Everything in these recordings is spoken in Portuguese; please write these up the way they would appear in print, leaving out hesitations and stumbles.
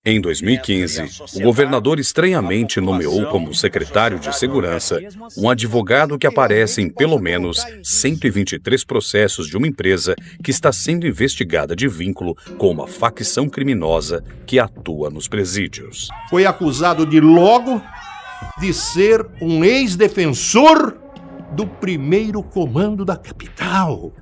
Em 2015, o governador estranhamente nomeou como secretário de Segurança um advogado que aparece em pelo menos 123 processos de uma empresa que está sendo investigada de vínculo com uma facção criminosa que atua nos presídios. Foi acusado de ser um ex-defensor do primeiro comando da capital.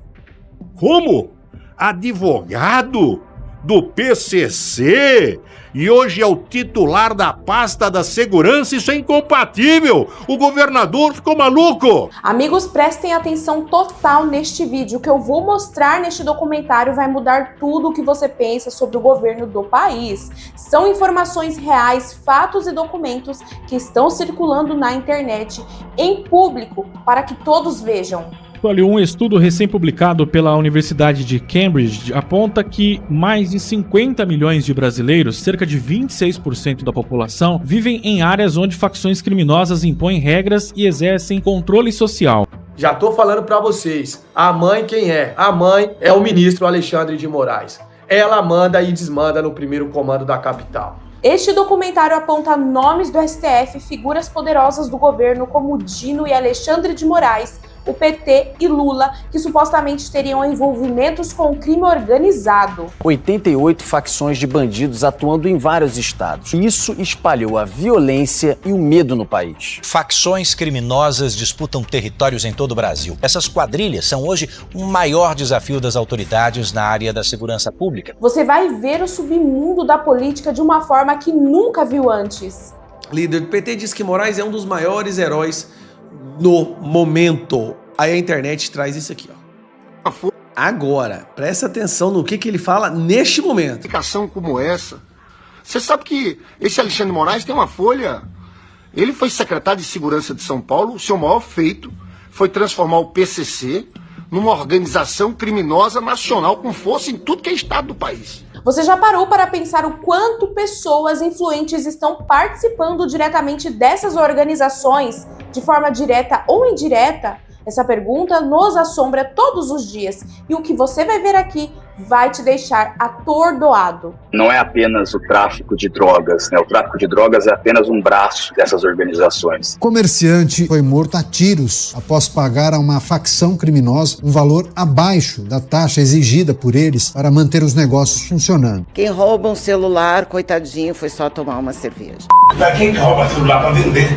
Como? Advogado do PCC e hoje é o titular da pasta da segurança. Isso é incompatível. O governador ficou maluco. Amigos, prestem atenção total neste vídeo. O que eu vou mostrar neste documentário vai mudar tudo o que você pensa sobre o governo do país. São informações reais, fatos e documentos que estão circulando na internet em público para que todos vejam. Olha, um estudo recém-publicado pela Universidade de Cambridge aponta que mais de 50 milhões de brasileiros, cerca de 26% da população, vivem em áreas onde facções criminosas impõem regras e exercem controle social. Já tô falando pra vocês, a mãe quem é? A mãe é o ministro Alexandre de Moraes. Ela manda e desmanda no primeiro comando da capital. Este documentário aponta nomes do STF, figuras poderosas do governo como Dino e Alexandre de Moraes, o PT e Lula, que supostamente teriam envolvimentos com o crime organizado. 88 facções de bandidos atuando em vários estados. Isso espalhou a violência e o medo no país. Facções criminosas disputam territórios em todo o Brasil. Essas quadrilhas são hoje o maior desafio das autoridades na área da segurança pública. Você vai ver o submundo da política de uma forma que nunca viu antes. Líder do PT diz que Moraes é um dos maiores heróis no momento. Aí a internet traz isso aqui, ó. Agora, presta atenção no que ele fala neste momento. Explicação como essa. Você sabe que esse Alexandre de Moraes tem uma folha. Ele foi secretário de Segurança de São Paulo. O seu maior feito foi transformar o PCC numa organização criminosa nacional com força em tudo que é estado do país. Você já parou para pensar o quanto pessoas influentes estão participando diretamente dessas organizações, de forma direta ou indireta? Essa pergunta nos assombra todos os dias e o que você vai ver aqui vai te deixar atordoado. Não é apenas o tráfico de drogas, né? O tráfico de drogas é apenas um braço dessas organizações. O comerciante foi morto a tiros após pagar a uma facção criminosa um valor abaixo da taxa exigida por eles para manter os negócios funcionando. Quem rouba um celular, coitadinho, foi só tomar uma cerveja. Pra quem rouba celular para vender,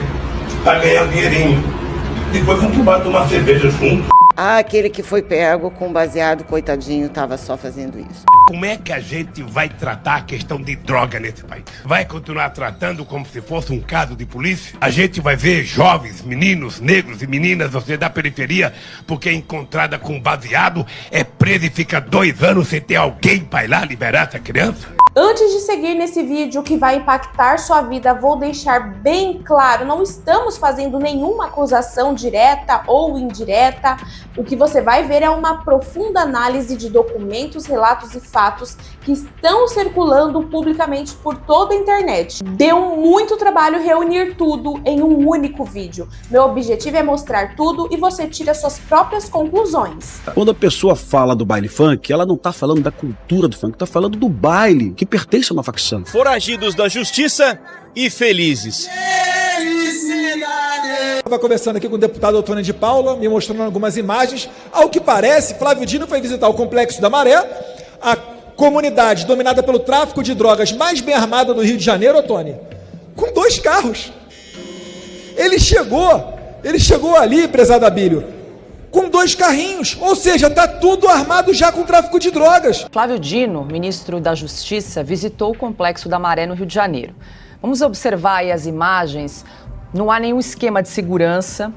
para ganhar um dinheirinho, depois vão tomar cerveja junto. Ah, aquele que foi pego com baseado, coitadinho, tava só fazendo isso. Como é que a gente vai tratar a questão de droga nesse país? Vai continuar tratando como se fosse um caso de polícia? A gente vai ver jovens, meninos, negros e meninas, você da periferia, porque é encontrada com baseado, é presa e fica 2 anos sem ter alguém para ir lá liberar essa criança? Antes de seguir nesse vídeo que vai impactar sua vida, vou deixar bem claro, não estamos fazendo nenhuma acusação direta ou indireta. O que você vai ver é uma profunda análise de documentos, relatos e fatos que estão circulando publicamente por toda a internet. Deu muito trabalho reunir tudo em um único vídeo. Meu objetivo é mostrar tudo e você tira suas próprias conclusões. Quando a pessoa fala do baile funk, ela não tá falando da cultura do funk, tá falando do baile, que pertence a uma facção. Foragidos da justiça e felizes. Estava conversando aqui com o deputado Antônio de Paula, me mostrando algumas imagens. Ao que parece, Flávio Dino foi visitar o Complexo da Maré, a comunidade dominada pelo tráfico de drogas mais bem armada do Rio de Janeiro, Tony, com 2 carros. Ele chegou ali, prezado Abílio, com 2 carrinhos, ou seja, está tudo armado já com tráfico de drogas. Flávio Dino, ministro da Justiça, visitou o Complexo da Maré no Rio de Janeiro. Vamos observar aí as imagens. Não há nenhum esquema de segurança.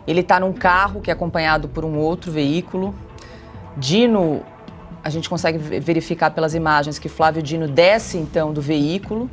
Ele está num carro que é acompanhado por um outro veículo. Dino, a gente consegue verificar pelas imagens que Flávio Dino desce então do veículo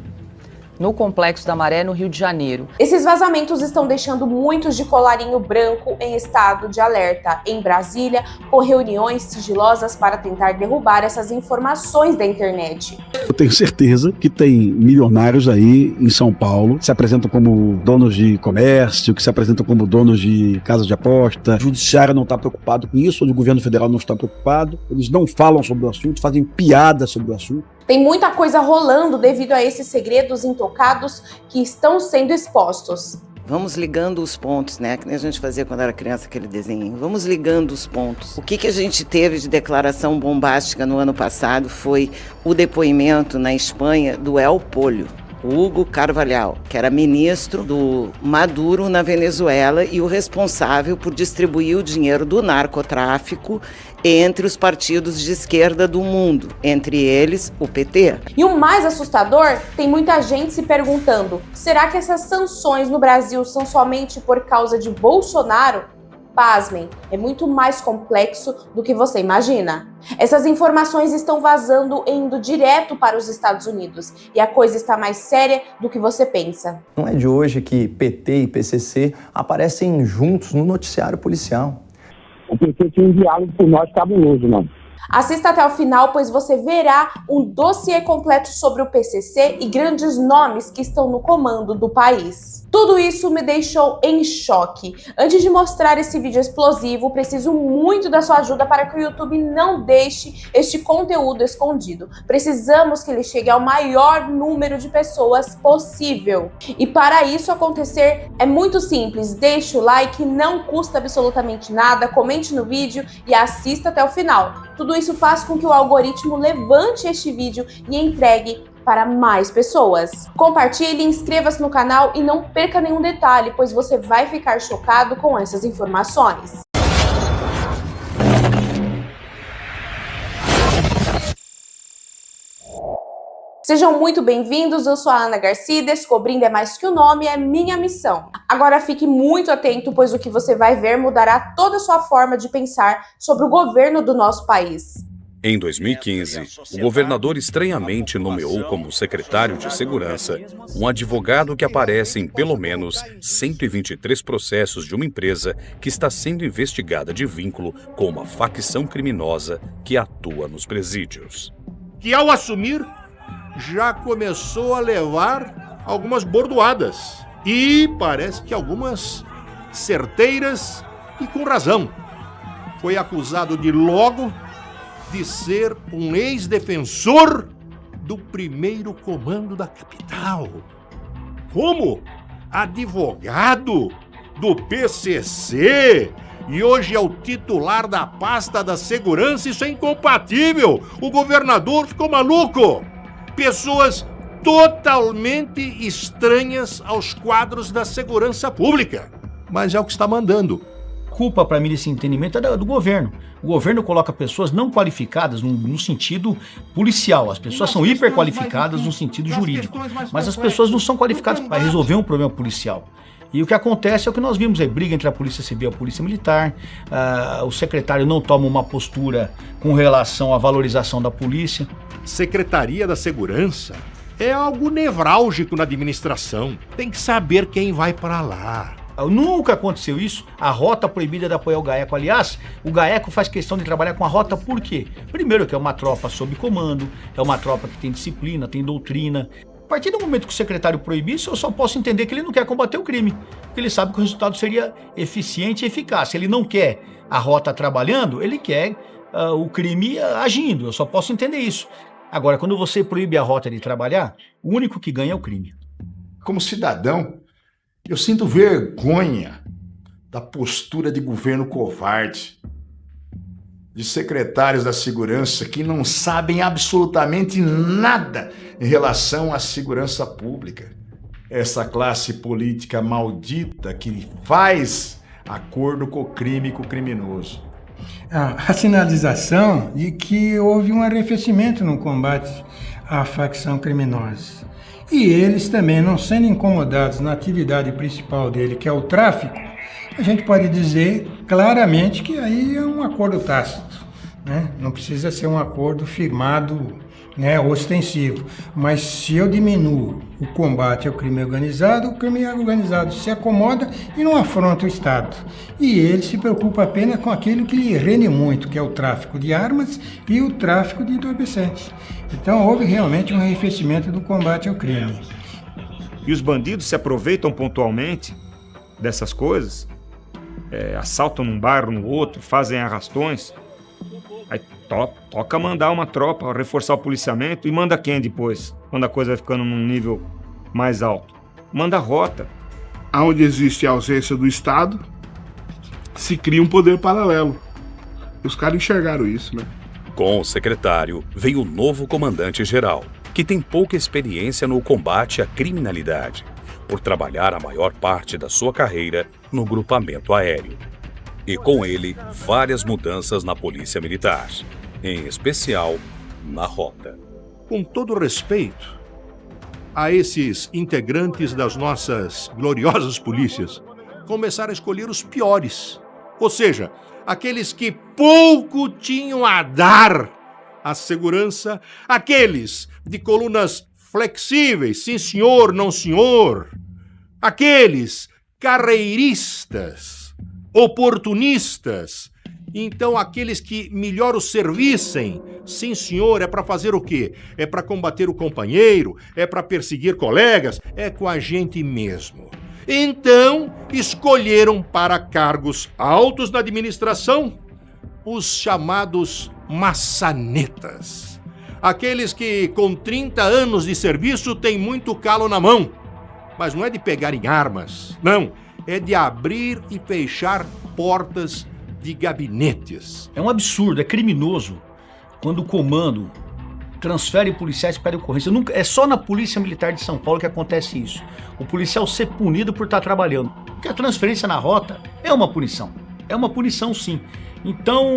no Complexo da Maré, no Rio de Janeiro. Esses vazamentos estão deixando muitos de colarinho branco em estado de alerta em Brasília, com reuniões sigilosas para tentar derrubar essas informações da internet. Eu tenho certeza que tem milionários aí em São Paulo que se apresentam como donos de comércio, que se apresentam como donos de casas de aposta. O judiciário não está preocupado com isso, o governo federal não está preocupado. Eles não falam sobre o assunto, fazem piada sobre o assunto. Tem muita coisa rolando devido a esses segredos intocados que estão sendo expostos. Vamos ligando os pontos, né? Que nem a gente fazia quando era criança, aquele desenho. Vamos ligando os pontos. O que a gente teve de declaração bombástica no ano passado foi o depoimento na Espanha do El Pollo, Hugo Carvalhal, que era ministro do Maduro na Venezuela e o responsável por distribuir o dinheiro do narcotráfico entre os partidos de esquerda do mundo, entre eles o PT. E o mais assustador, tem muita gente se perguntando, será que essas sanções no Brasil são somente por causa de Bolsonaro? Pasmem, é muito mais complexo do que você imagina. Essas informações estão vazando e indo direto para os Estados Unidos, e a coisa está mais séria do que você pensa. Não é de hoje que PT e PCC aparecem juntos no noticiário policial. O PT tinha um diálogo por nós cabuloso, mano. Assista até o final, pois você verá um dossiê completo sobre o PCC e grandes nomes que estão no comando do país. Tudo isso me deixou em choque. Antes de mostrar esse vídeo explosivo, preciso muito da sua ajuda para que o YouTube não deixe este conteúdo escondido. Precisamos que ele chegue ao maior número de pessoas possível. E para isso acontecer, é muito simples. Deixe o like, não custa absolutamente nada, comente no vídeo e assista até o final. Tudo isso faz com que o algoritmo levante este vídeo e entregue para mais pessoas. Compartilhe, inscreva-se no canal e não perca nenhum detalhe, pois você vai ficar chocado com essas informações. Sejam muito bem-vindos, eu sou a Ana Garcia e Descobrindo é Mais Que o Nome é minha missão. Agora fique muito atento, pois o que você vai ver mudará toda a sua forma de pensar sobre o governo do nosso país. Em 2015, o governador estranhamente nomeou como secretário de Segurança um advogado que aparece em pelo menos 123 processos de uma empresa que está sendo investigada de vínculo com uma facção criminosa que atua nos presídios. Que ao assumir, já começou a levar algumas bordoadas. E parece que algumas certeiras e com razão. Foi acusado de ser um ex-defensor do primeiro comando da capital. Como? Advogado do PCC e hoje é o titular da pasta da segurança. Isso é incompatível. O governador ficou maluco. Pessoas totalmente estranhas aos quadros da segurança pública. Mas é o que está mandando. Culpa para mim desse entendimento é do governo. O governo coloca pessoas não qualificadas no sentido policial. As pessoas são hiperqualificadas no sentido jurídico. Mas as pessoas não são qualificadas para resolver um problema policial. E o que acontece é o que nós vimos aí, briga entre a Polícia Civil e a Polícia Militar, o secretário não toma uma postura com relação à valorização da polícia. Secretaria da Segurança é algo nevrálgico na administração. Tem que saber quem vai para lá. Nunca aconteceu isso. A rota proibida de apoiar o GAECO. Aliás, o GAECO faz questão de trabalhar com a rota por quê? Primeiro que é uma tropa sob comando, é uma tropa que tem disciplina, tem doutrina. A partir do momento que o secretário proibir isso, eu só posso entender que ele não quer combater o crime. Porque ele sabe que o resultado seria eficiente e eficaz. Se ele não quer a rota trabalhando, ele quer o crime agindo. Eu só posso entender isso. Agora, quando você proíbe a rota de trabalhar, o único que ganha é o crime. Como cidadão, eu sinto vergonha da postura de governo covarde, de secretários da segurança que não sabem absolutamente nada em relação à segurança pública. Essa classe política maldita que faz acordo com o crime e com o criminoso. A sinalização de que houve um arrefecimento no combate à facção criminosa. E eles também, não sendo incomodados na atividade principal dele, que é o tráfico, a gente pode dizer claramente que aí é um acordo tácito, né? Não precisa ser um acordo firmado, né, ostensivo. Mas se eu diminuo o combate ao crime organizado, o crime organizado se acomoda e não afronta o Estado. E ele se preocupa apenas com aquilo que lhe rende muito, que é o tráfico de armas e o tráfico de entorpecentes. Então houve realmente um arrefecimento do combate ao crime. E os bandidos se aproveitam pontualmente dessas coisas, assaltam num bairro, no outro, fazem arrastões. Aí Toca mandar uma tropa, reforçar o policiamento. E manda quem depois? Quando a coisa vai ficando num nível mais alto? Manda a rota. Onde existe a ausência do Estado, se cria um poder paralelo. Os caras enxergaram isso, né? Com o secretário, veio o novo comandante-geral, que tem pouca experiência no combate à criminalidade, por trabalhar a maior parte da sua carreira no grupamento aéreo. E com ele, várias mudanças na Polícia Militar, em especial na rota. Com todo respeito a esses integrantes das nossas gloriosas polícias, começaram a escolher os piores. Ou seja, aqueles que pouco tinham a dar à segurança, aqueles de colunas flexíveis, sim senhor, não senhor, aqueles carreiristas, oportunistas, então aqueles que melhor os servissem, sim senhor, é para fazer o quê? É para combater o companheiro, é para perseguir colegas, é com a gente mesmo. Então, escolheram para cargos altos na administração os chamados maçanetas. Aqueles que com 30 anos de serviço têm muito calo na mão. Mas não é de pegar em armas, não. É de abrir e fechar portas de gabinetes. É um absurdo, é criminoso quando o comando transfere policiais para a ocorrência. É só na Polícia Militar de São Paulo que acontece isso. O policial ser punido por estar trabalhando. Porque a transferência na rota é uma punição. É uma punição, sim. Então,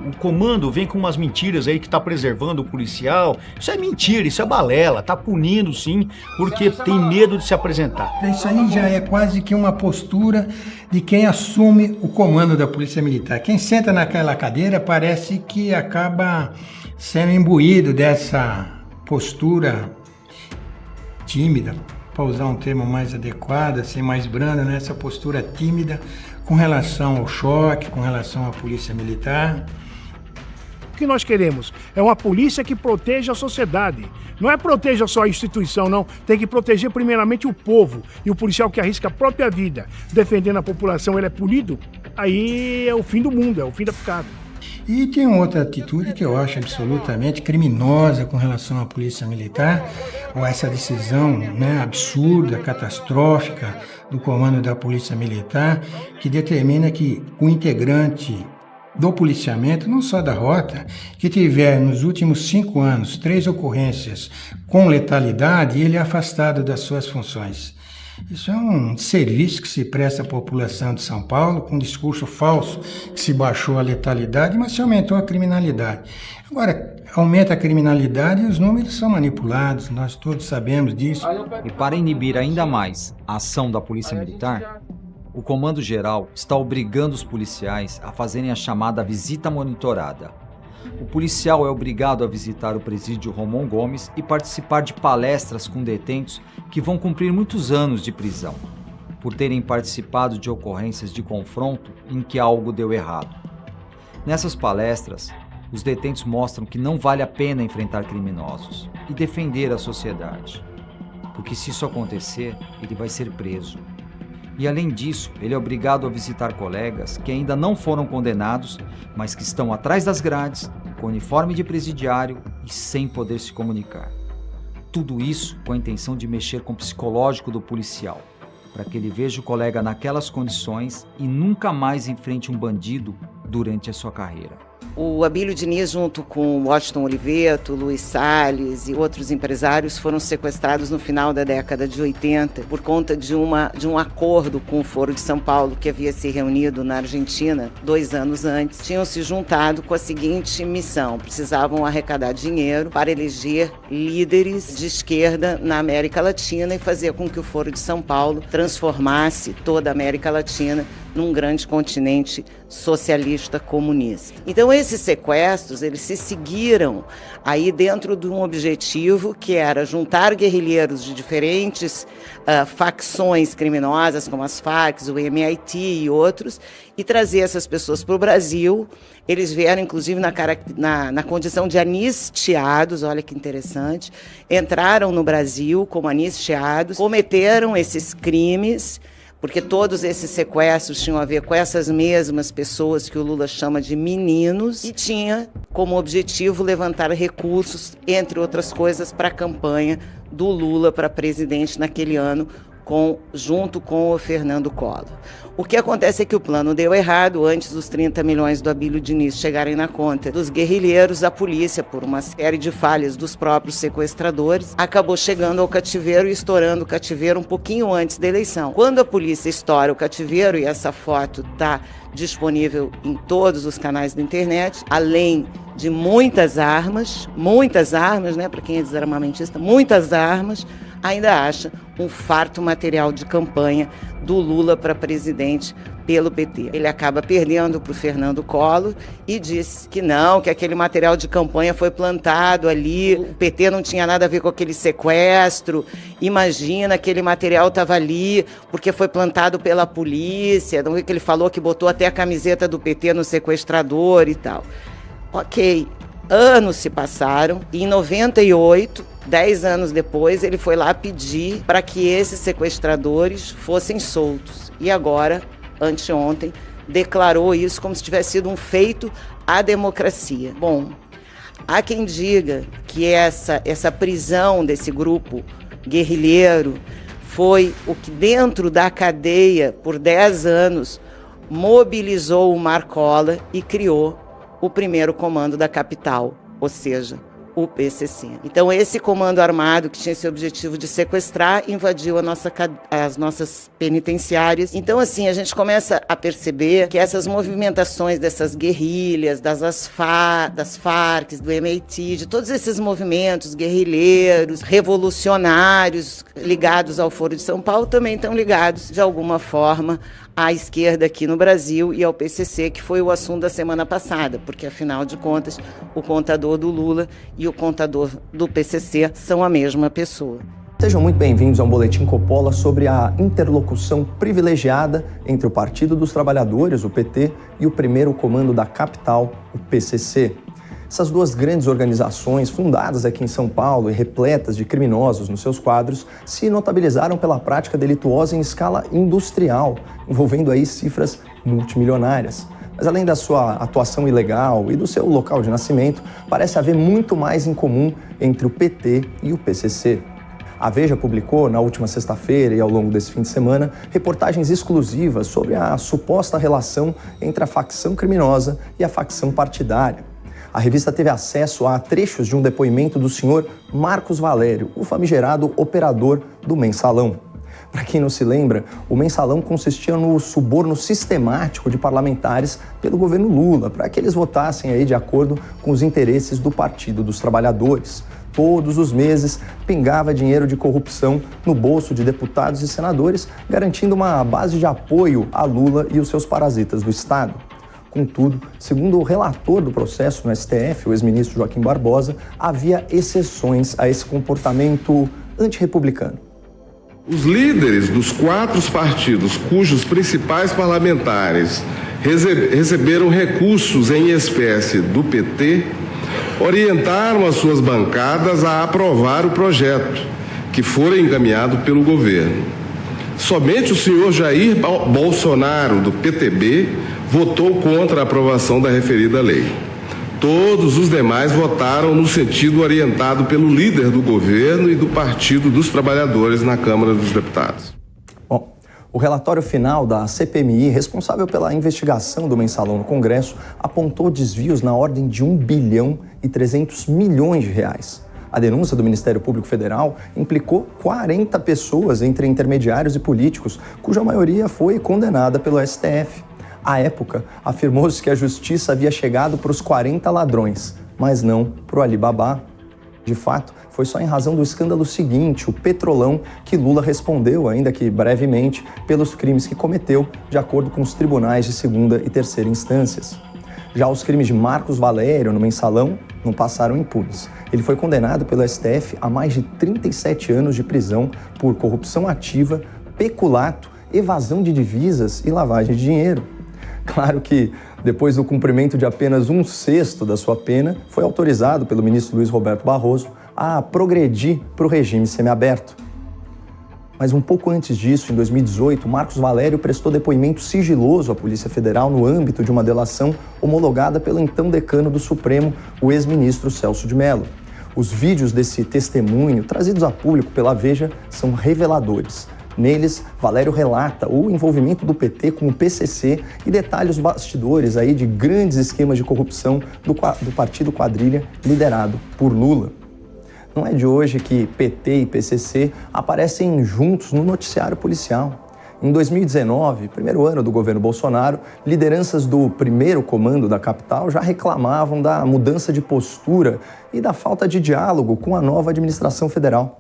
o comando vem com umas mentiras aí que tá preservando o policial. Isso é mentira, isso é balela. Tá punindo, sim, porque tem medo de se apresentar. Isso aí já é quase que uma postura de quem assume o comando da Polícia Militar. Quem senta naquela cadeira parece que acaba sendo imbuído dessa postura tímida, para usar um termo mais adequado, ser mais brando, né? Essa postura tímida com relação ao choque, com relação à polícia militar. O que nós queremos é uma polícia que proteja a sociedade. Não é proteja só a instituição, não. Tem que proteger primeiramente o povo. E o policial que arrisca a própria vida defendendo a população, ele é punido, aí é o fim do mundo, é o fim da picada. E tem outra atitude que eu acho absolutamente criminosa com relação à polícia militar, ou essa decisão, né, absurda, catastrófica do comando da polícia militar, que determina que o integrante do policiamento, não só da rota, que tiver nos últimos 5 anos 3 ocorrências com letalidade, ele é afastado das suas funções. Isso é um serviço que se presta à população de São Paulo, com um discurso falso que se baixou a letalidade, mas se aumentou a criminalidade. Agora, aumenta a criminalidade e os números são manipulados, nós todos sabemos disso. E para inibir ainda mais a ação da Polícia Militar, o Comando Geral está obrigando os policiais a fazerem a chamada visita monitorada. O policial é obrigado a visitar o presídio Romão Gomes e participar de palestras com detentos que vão cumprir muitos anos de prisão, por terem participado de ocorrências de confronto em que algo deu errado. Nessas palestras, os detentos mostram que não vale a pena enfrentar criminosos e defender a sociedade, porque se isso acontecer, ele vai ser preso. E além disso, ele é obrigado a visitar colegas que ainda não foram condenados, mas que estão atrás das grades, com uniforme de presidiário e sem poder se comunicar. Tudo isso com a intenção de mexer com o psicológico do policial, para que ele veja o colega naquelas condições e nunca mais enfrente um bandido durante a sua carreira. O Abílio Diniz, junto com Washington Oliveto, Luiz Salles e outros empresários, foram sequestrados no final da década de 80 por conta de um acordo com o Foro de São Paulo, que havia se reunido na Argentina 2 anos antes. Tinham se juntado com a seguinte missão: precisavam arrecadar dinheiro para eleger líderes de esquerda na América Latina e fazer com que o Foro de São Paulo transformasse toda a América Latina num grande continente socialista comunista. Então esses sequestros, eles se seguiram aí dentro de um objetivo que era juntar guerrilheiros de diferentes facções criminosas, como as Farc, o MIT e outros, e trazer essas pessoas para o Brasil. Eles vieram, inclusive, na condição de anistiados, olha que interessante, entraram no Brasil como anistiados, cometeram esses crimes, porque todos esses sequestros tinham a ver com essas mesmas pessoas que o Lula chama de meninos e tinha como objetivo levantar recursos, entre outras coisas, para a campanha do Lula para presidente naquele ano, junto com o Fernando Collor. O que acontece é que o plano deu errado. Antes dos 30 milhões do Abílio Diniz chegarem na conta dos guerrilheiros, a polícia, por uma série de falhas dos próprios sequestradores, acabou chegando ao cativeiro e estourando o cativeiro um pouquinho antes da eleição. Quando a polícia estoura o cativeiro, e essa foto está disponível em todos os canais da internet, além de muitas armas, né, para quem é desarmamentista, muitas armas, ainda acha um farto material de campanha do Lula para presidente pelo PT. Ele acaba perdendo para o Fernando Collor e disse que não, que aquele material de campanha foi plantado ali, o PT não tinha nada a ver com aquele sequestro, imagina, aquele material estava ali porque foi plantado pela polícia, não é que ele falou que botou até a camiseta do PT no sequestrador e tal. Ok, anos se passaram e em 98, 10 anos depois, ele foi lá pedir para que esses sequestradores fossem soltos. E agora, anteontem, declarou isso como se tivesse sido um feito à democracia. Bom, há quem diga que essa prisão desse grupo guerrilheiro foi o que dentro da cadeia, por 10 anos, mobilizou o Marcola e criou o primeiro comando da capital, ou seja, o PCC. Então esse comando armado que tinha esse objetivo de sequestrar invadiu as nossas penitenciárias. Então assim, a gente começa a perceber que essas movimentações dessas guerrilhas, das Farc, do MIT, de todos esses movimentos guerrilheiros, revolucionários ligados ao Foro de São Paulo também estão ligados de alguma forma à esquerda aqui no Brasil e ao PCC, que foi o assunto da semana passada, porque afinal de contas o contador do Lula e o contador do PCC são a mesma pessoa. Sejam muito bem-vindos a um Boletim Coppola sobre a interlocução privilegiada entre o Partido dos Trabalhadores, o PT, e o primeiro comando da capital, o PCC. Essas duas grandes organizações, fundadas aqui em São Paulo e repletas de criminosos nos seus quadros, se notabilizaram pela prática delituosa em escala industrial, envolvendo aí cifras multimilionárias. Mas além da sua atuação ilegal e do seu local de nascimento, parece haver muito mais em comum entre o PT e o PCC. A Veja publicou, na última sexta-feira e ao longo desse fim de semana, reportagens exclusivas sobre a suposta relação entre a facção criminosa e a facção partidária. A revista teve acesso a trechos de um depoimento do senhor Marcos Valério, o famigerado operador do Mensalão. Para quem não se lembra, o Mensalão consistia no suborno sistemático de parlamentares pelo governo Lula, para que eles votassem aí de acordo com os interesses do Partido dos Trabalhadores. Todos os meses pingava dinheiro de corrupção no bolso de deputados e senadores, garantindo uma base de apoio a Lula e os seus parasitas do Estado. Contudo, segundo o relator do processo no STF, o ex-ministro Joaquim Barbosa, havia exceções a esse comportamento antirrepublicano. Os líderes dos 4 partidos cujos principais parlamentares receberam recursos em espécie do PT orientaram as suas bancadas a aprovar o projeto que fora encaminhado pelo governo. Somente o senhor Jair Bolsonaro, do PTB, votou contra a aprovação da referida lei. Todos os demais votaram no sentido orientado pelo líder do governo e do Partido dos Trabalhadores na Câmara dos Deputados. Bom, o relatório final da CPMI, responsável pela investigação do Mensalão no Congresso, apontou desvios na ordem de 1 bilhão e 300 milhões de reais. A denúncia do Ministério Público Federal implicou 40 pessoas entre intermediários e políticos, cuja maioria foi condenada pelo STF. À época, afirmou-se que a justiça havia chegado para os 40 ladrões, mas não para o Alibaba. De fato, foi só em razão do escândalo seguinte, o Petrolão, que Lula respondeu, ainda que brevemente, pelos crimes que cometeu, de acordo com os tribunais de segunda e terceira instâncias. Já os crimes de Marcos Valério no Mensalão não passaram impunes. Ele foi condenado pelo STF a mais de 37 anos de prisão por corrupção ativa, peculato, evasão de divisas e lavagem de dinheiro. Claro que, depois do cumprimento de apenas 1/6 da sua pena, foi autorizado pelo ministro Luiz Roberto Barroso a progredir para o regime semiaberto. Mas um pouco antes disso, em 2018, Marcos Valério prestou depoimento sigiloso à Polícia Federal no âmbito de uma delação homologada pelo então decano do Supremo, o ex-ministro Celso de Mello. Os vídeos desse testemunho, trazidos a público pela Veja, são reveladores. Neles, Valério relata o envolvimento do PT com o PCC e detalha os bastidores aí de grandes esquemas de corrupção do partido quadrilha liderado por Lula. Não é de hoje que PT e PCC aparecem juntos no noticiário policial. Em 2019, primeiro ano do governo Bolsonaro, lideranças do primeiro comando da capital já reclamavam da mudança de postura e da falta de diálogo com a nova administração federal.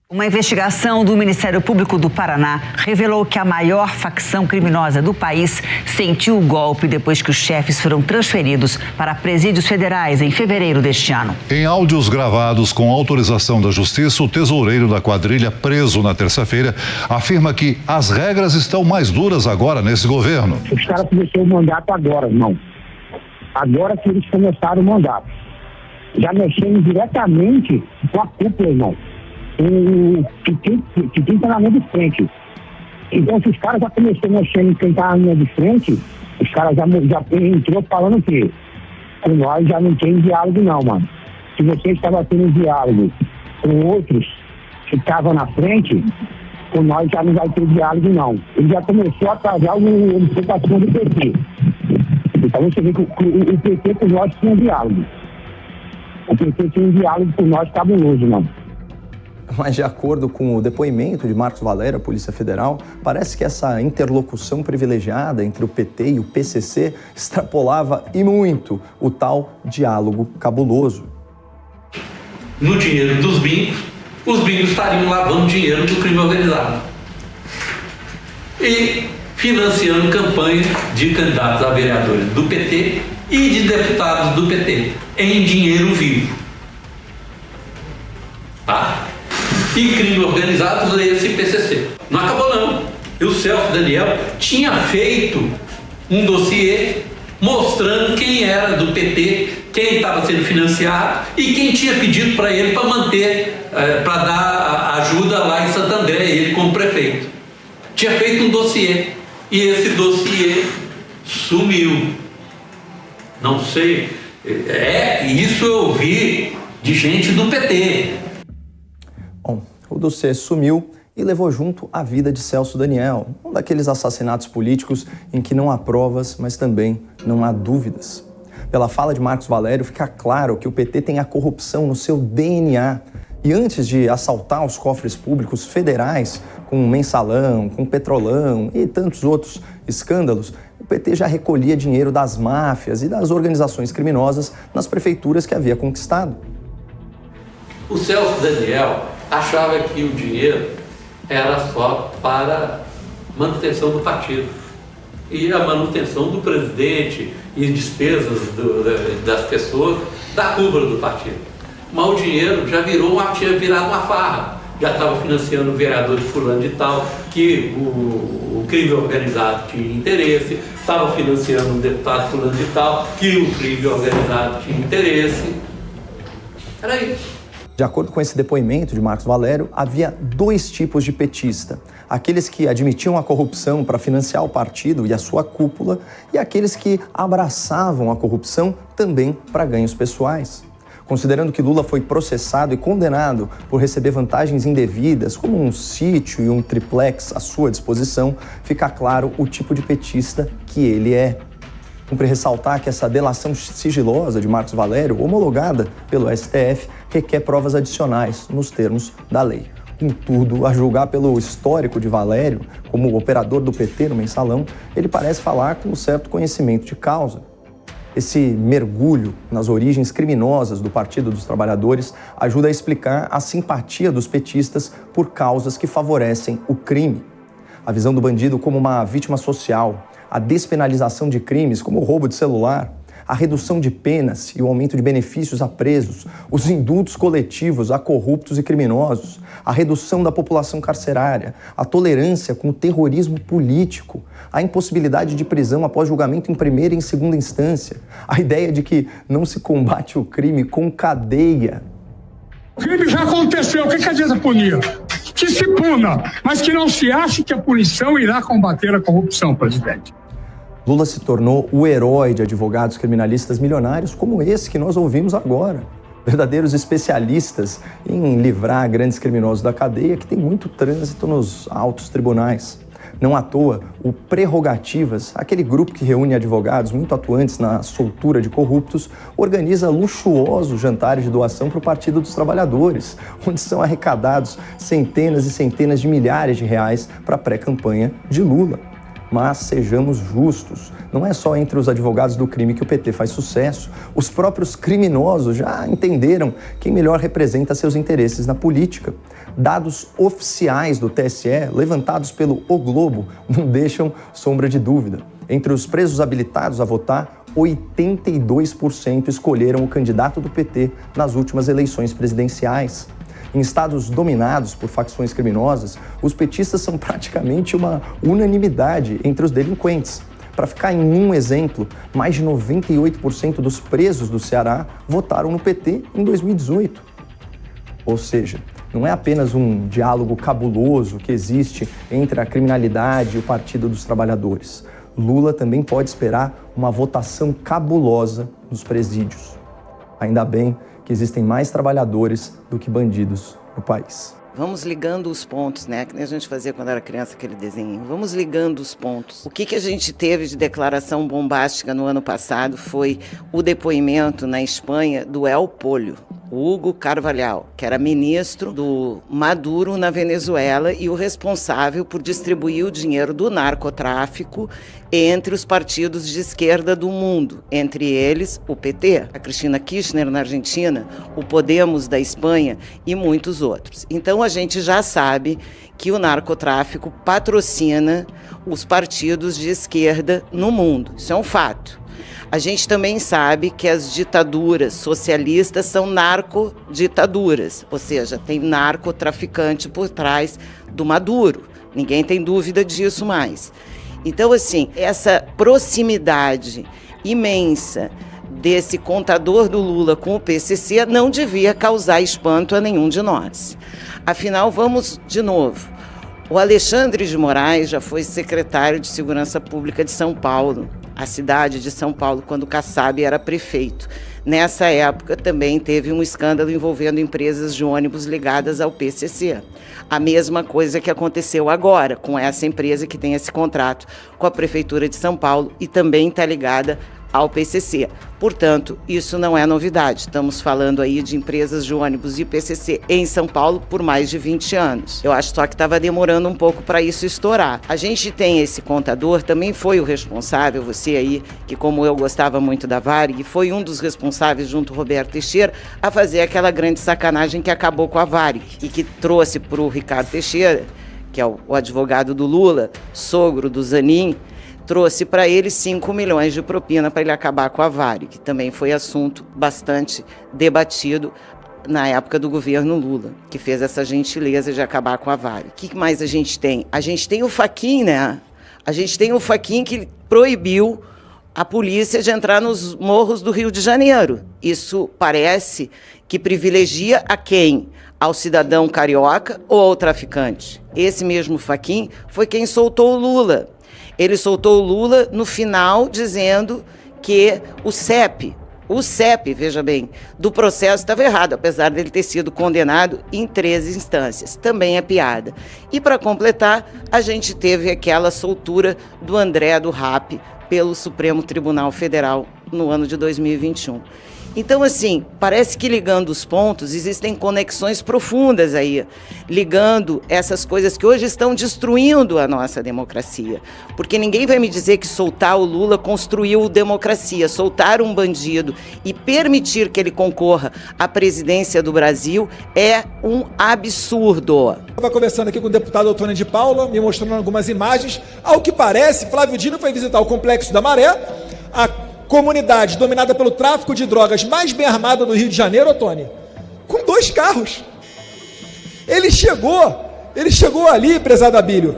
Uma investigação do Ministério Público do Paraná revelou que a maior facção criminosa do país sentiu o golpe depois que os chefes foram transferidos para presídios federais em fevereiro deste ano. Em áudios gravados com autorização da Justiça, o tesoureiro da quadrilha, preso na terça-feira, afirma que as regras estão mais duras agora nesse governo. Os caras começaram o mandato agora, irmão. Agora que eles começaram o mandato. Já mexendo diretamente com a cúpula, irmão. Que tem na linha de frente. Então, se os caras já começaram mexendo em quem tá na linha de frente, os caras já entrou falando que com nós já não tem diálogo não, mano. Se você estava tendo diálogo com outros que estavam na frente, com nós já não vai ter diálogo não. Ele já começou a atrasar a implementação do PT. Então você vê que o PT com nós tinha diálogo. O PT tinha um diálogo com nós cabuloso, mano. Mas, de acordo com o depoimento de Marcos Valério, à Polícia Federal, parece que essa interlocução privilegiada entre o PT e o PCC extrapolava e muito o tal diálogo cabuloso. No dinheiro dos bingos, os bingos estariam lavando dinheiro do crime organizado e financiando campanhas de candidatos a vereadores do PT e de deputados do PT em dinheiro vivo. Tá? E crime organizado esse PCC. Não acabou não. E o Celso Daniel tinha feito um dossiê mostrando quem era do PT, quem estava sendo financiado e quem tinha pedido para ele para manter, para dar ajuda lá em Santo André, ele como prefeito. Tinha feito um dossiê e esse dossiê sumiu. Não sei, isso eu ouvi de gente do PT. Bom, o dossiê sumiu e levou junto a vida de Celso Daniel, um daqueles assassinatos políticos em que não há provas, mas também não há dúvidas. Pela fala de Marcos Valério, fica claro que o PT tem a corrupção no seu DNA. E antes de assaltar os cofres públicos federais com mensalão, com petrolão e tantos outros escândalos, o PT já recolhia dinheiro das máfias e das organizações criminosas nas prefeituras que havia conquistado. O Celso Daniel achava que o dinheiro era só para manutenção do partido e a manutenção do presidente e despesas das pessoas da cúpula do partido. Mas o dinheiro já tinha virado uma farra, já estava financiando o vereador de fulano de tal, que o crime organizado tinha interesse, estava financiando um deputado fulano de tal, que o crime organizado tinha interesse. Era isso. De acordo com esse depoimento de Marcos Valério, havia dois tipos de petista. Aqueles que admitiam a corrupção para financiar o partido e a sua cúpula, e aqueles que abraçavam a corrupção também para ganhos pessoais. Considerando que Lula foi processado e condenado por receber vantagens indevidas, como um sítio e um triplex à sua disposição, fica claro o tipo de petista que ele é. Cumpre ressaltar que essa delação sigilosa de Marcos Valério, homologada pelo STF, requer provas adicionais nos termos da lei. Contudo, a julgar pelo histórico de Valério, como operador do PT no mensalão, ele parece falar com um certo conhecimento de causa. Esse mergulho nas origens criminosas do Partido dos Trabalhadores ajuda a explicar a simpatia dos petistas por causas que favorecem o crime. A visão do bandido como uma vítima social, a despenalização de crimes como o roubo de celular, a redução de penas e o aumento de benefícios a presos, os indultos coletivos a corruptos e criminosos, a redução da população carcerária, a tolerância com o terrorismo político, a impossibilidade de prisão após julgamento em primeira e em segunda instância, a ideia de que não se combate o crime com cadeia. O crime já aconteceu, o que adianta punir? que se puna, mas que não se ache que a punição irá combater a corrupção, presidente. Lula se tornou o herói de advogados criminalistas milionários como esse que nós ouvimos agora. Verdadeiros especialistas em livrar grandes criminosos da cadeia que tem muito trânsito nos altos tribunais. Não à toa, o Prerrogativas, aquele grupo que reúne advogados muito atuantes na soltura de corruptos, organiza luxuosos jantares de doação para o Partido dos Trabalhadores, onde são arrecadados centenas e centenas de milhares de reais para a pré-campanha de Lula. Mas sejamos justos, não é só entre os advogados do crime que o PT faz sucesso. Os próprios criminosos já entenderam quem melhor representa seus interesses na política. Dados oficiais do TSE, levantados pelo O Globo, não deixam sombra de dúvida. Entre os presos habilitados a votar, 82% escolheram o candidato do PT nas últimas eleições presidenciais. Em estados dominados por facções criminosas, os petistas são praticamente uma unanimidade entre os delinquentes. Para ficar em um exemplo, mais de 98% dos presos do Ceará votaram no PT em 2018. Ou seja, não é apenas um diálogo cabuloso que existe entre a criminalidade e o Partido dos Trabalhadores. Lula também pode esperar uma votação cabulosa nos presídios. Ainda bem que existem mais trabalhadores do que bandidos no país. Vamos ligando os pontos, né? Que nem a gente fazia quando era criança, aquele desenho. Vamos ligando os pontos. O que a gente teve de declaração bombástica no ano passado foi o depoimento na Espanha do El Pollo, Hugo Carvalhal, que era ministro do Maduro na Venezuela e o responsável por distribuir o dinheiro do narcotráfico entre os partidos de esquerda do mundo, entre eles o PT, a Cristina Kirchner na Argentina, o Podemos da Espanha e muitos outros. Então a gente já sabe que o narcotráfico patrocina os partidos de esquerda no mundo. Isso é um fato. A gente também sabe que as ditaduras socialistas são narcoditaduras, ou seja, tem narcotraficante por trás do Maduro. Ninguém tem dúvida disso mais. Então, assim, essa proximidade imensa desse contador do Lula com o PCC não devia causar espanto a nenhum de nós. Afinal, vamos de novo. O Alexandre de Moraes já foi secretário de Segurança Pública de São Paulo, a cidade de São Paulo, quando o Kassab era prefeito. Nessa época também teve um escândalo envolvendo empresas de ônibus ligadas ao PCC. A mesma coisa que aconteceu agora com essa empresa que tem esse contrato com a Prefeitura de São Paulo e também está ligada ao PCC. Portanto, isso não é novidade. Estamos falando aí de empresas de ônibus e PCC em São Paulo por mais de 20 anos. Eu acho só que estava demorando um pouco para isso estourar. A gente tem esse contador, também foi o responsável, você aí, que como eu gostava muito da Varig, foi um dos responsáveis, junto ao Roberto Teixeira, a fazer aquela grande sacanagem que acabou com a Varig e que trouxe para o Ricardo Teixeira, que é o advogado do Lula, sogro do Zanin, trouxe para ele 5 milhões de propina para ele acabar com a Varig, que também foi assunto bastante debatido na época do governo Lula, que fez essa gentileza de acabar com a Varig. O que mais a gente tem? A gente tem o Fachin, né? A gente tem o Fachin que proibiu a polícia de entrar nos morros do Rio de Janeiro. Isso parece que privilegia a quem? Ao cidadão carioca ou ao traficante? Esse mesmo Fachin foi quem soltou o Lula. Ele soltou o Lula no final dizendo que o CEP, veja bem, do processo estava errado, apesar dele ter sido condenado em 13 instâncias. Também é piada. E para completar, a gente teve aquela soltura do André do RAP pelo Supremo Tribunal Federal no ano de 2021. Então, assim, parece que ligando os pontos, existem conexões profundas aí, ligando essas coisas que hoje estão destruindo a nossa democracia. Porque ninguém vai me dizer que soltar o Lula construiu democracia. Soltar um bandido e permitir que ele concorra à presidência do Brasil é um absurdo. Estava conversando aqui com o deputado Antônio de Paula, me mostrando algumas imagens. Ao que parece, Flávio Dino foi visitar o Complexo da Maré, a comunidade dominada pelo tráfico de drogas mais bem armada do Rio de Janeiro, Tony, com 2 carros. Ele chegou ali, prezado Abílio,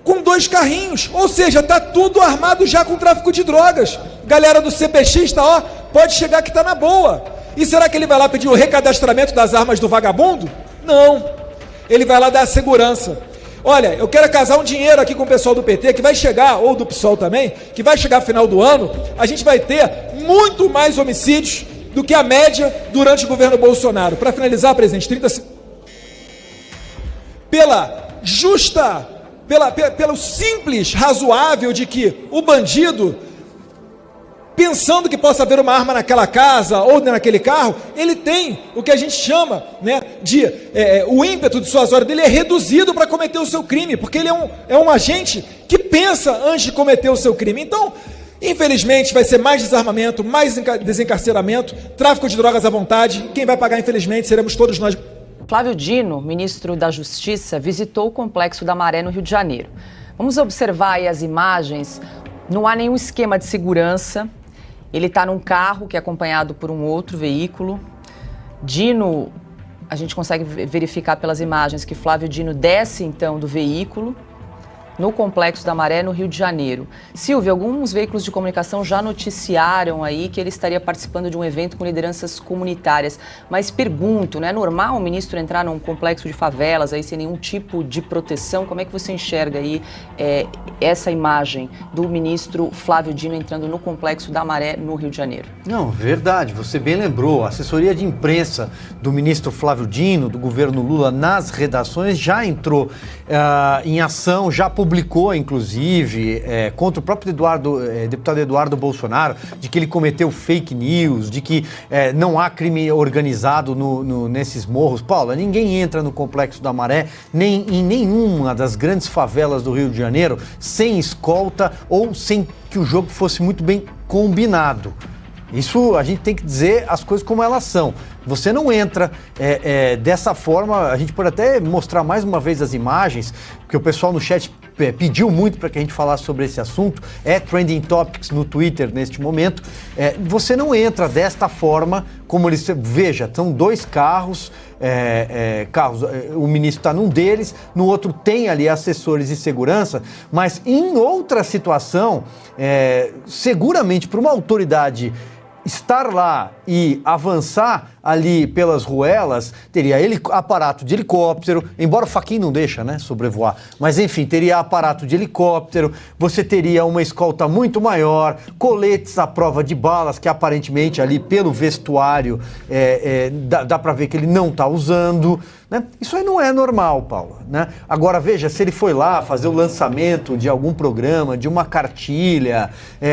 com 2 carrinhos, ou seja, tá tudo armado já com tráfico de drogas. Galera do CPX tá, ó, pode chegar que tá na boa. E será que ele vai lá pedir o recadastramento das armas do vagabundo? Não. ele vai lá dar a segurança. Olha, eu quero casar um dinheiro aqui com o pessoal do PT, que vai chegar, ou do PSOL também, que vai chegar final do ano, a gente vai ter muito mais homicídios do que a média durante o governo Bolsonaro. Para finalizar, presidente, 30 segundos. Pelo simples, razoável de que o bandido, pensando que possa haver uma arma naquela casa ou naquele carro, ele tem o que a gente chama, né, o ímpeto de suas horas dele é reduzido para cometer o seu crime, porque ele é um agente que pensa antes de cometer o seu crime. Então, infelizmente, vai ser mais desarmamento, mais desencarceramento, tráfico de drogas à vontade. Quem vai pagar, infelizmente, seremos todos nós. Flávio Dino, ministro da Justiça, visitou o Complexo da Maré, no Rio de Janeiro. Vamos observar aí as imagens. Não há nenhum esquema de segurança. Ele está num carro que é acompanhado por um outro veículo. Dino, a gente consegue verificar pelas imagens que Flávio Dino desce então do veículo no Complexo da Maré, no Rio de Janeiro. Silvia, alguns veículos de comunicação já noticiaram aí que ele estaria participando de um evento com lideranças comunitárias. Mas pergunto, não é normal o ministro entrar num complexo de favelas aí sem nenhum tipo de proteção? Como é que você enxerga aí essa imagem do ministro Flávio Dino entrando no Complexo da Maré, no Rio de Janeiro? Não, verdade, você bem lembrou. A assessoria de imprensa do ministro Flávio Dino, do governo Lula, nas redações, já entrou em ação, já publicou, inclusive, contra o próprio deputado Eduardo Bolsonaro, de que ele cometeu fake news, de que não há crime organizado nesses morros. Paula, ninguém entra no Complexo da Maré, nem em nenhuma das grandes favelas do Rio de Janeiro, sem escolta ou sem que o jogo fosse muito bem combinado. Isso a gente tem que dizer as coisas como elas são. Você não entra dessa forma. A gente pode até mostrar mais uma vez as imagens, porque o pessoal no chat pediu muito para que a gente falasse sobre esse assunto. É Trending Topics no Twitter neste momento. Você não entra desta forma, como eles... Veja, são dois carros, o ministro está num deles, no outro tem ali assessores de segurança, mas em outra situação, seguramente para uma autoridade estar lá e avançar ali pelas ruelas, teria aparato de helicóptero, embora o Fachin não deixa, né, sobrevoar, mas enfim, teria aparato de helicóptero, você teria uma escolta muito maior, coletes à prova de balas, que aparentemente ali pelo vestuário dá para ver que ele não está usando, né? Isso aí não é normal, Paula, né? Agora veja, se ele foi lá fazer o lançamento de algum programa, de uma cartilha,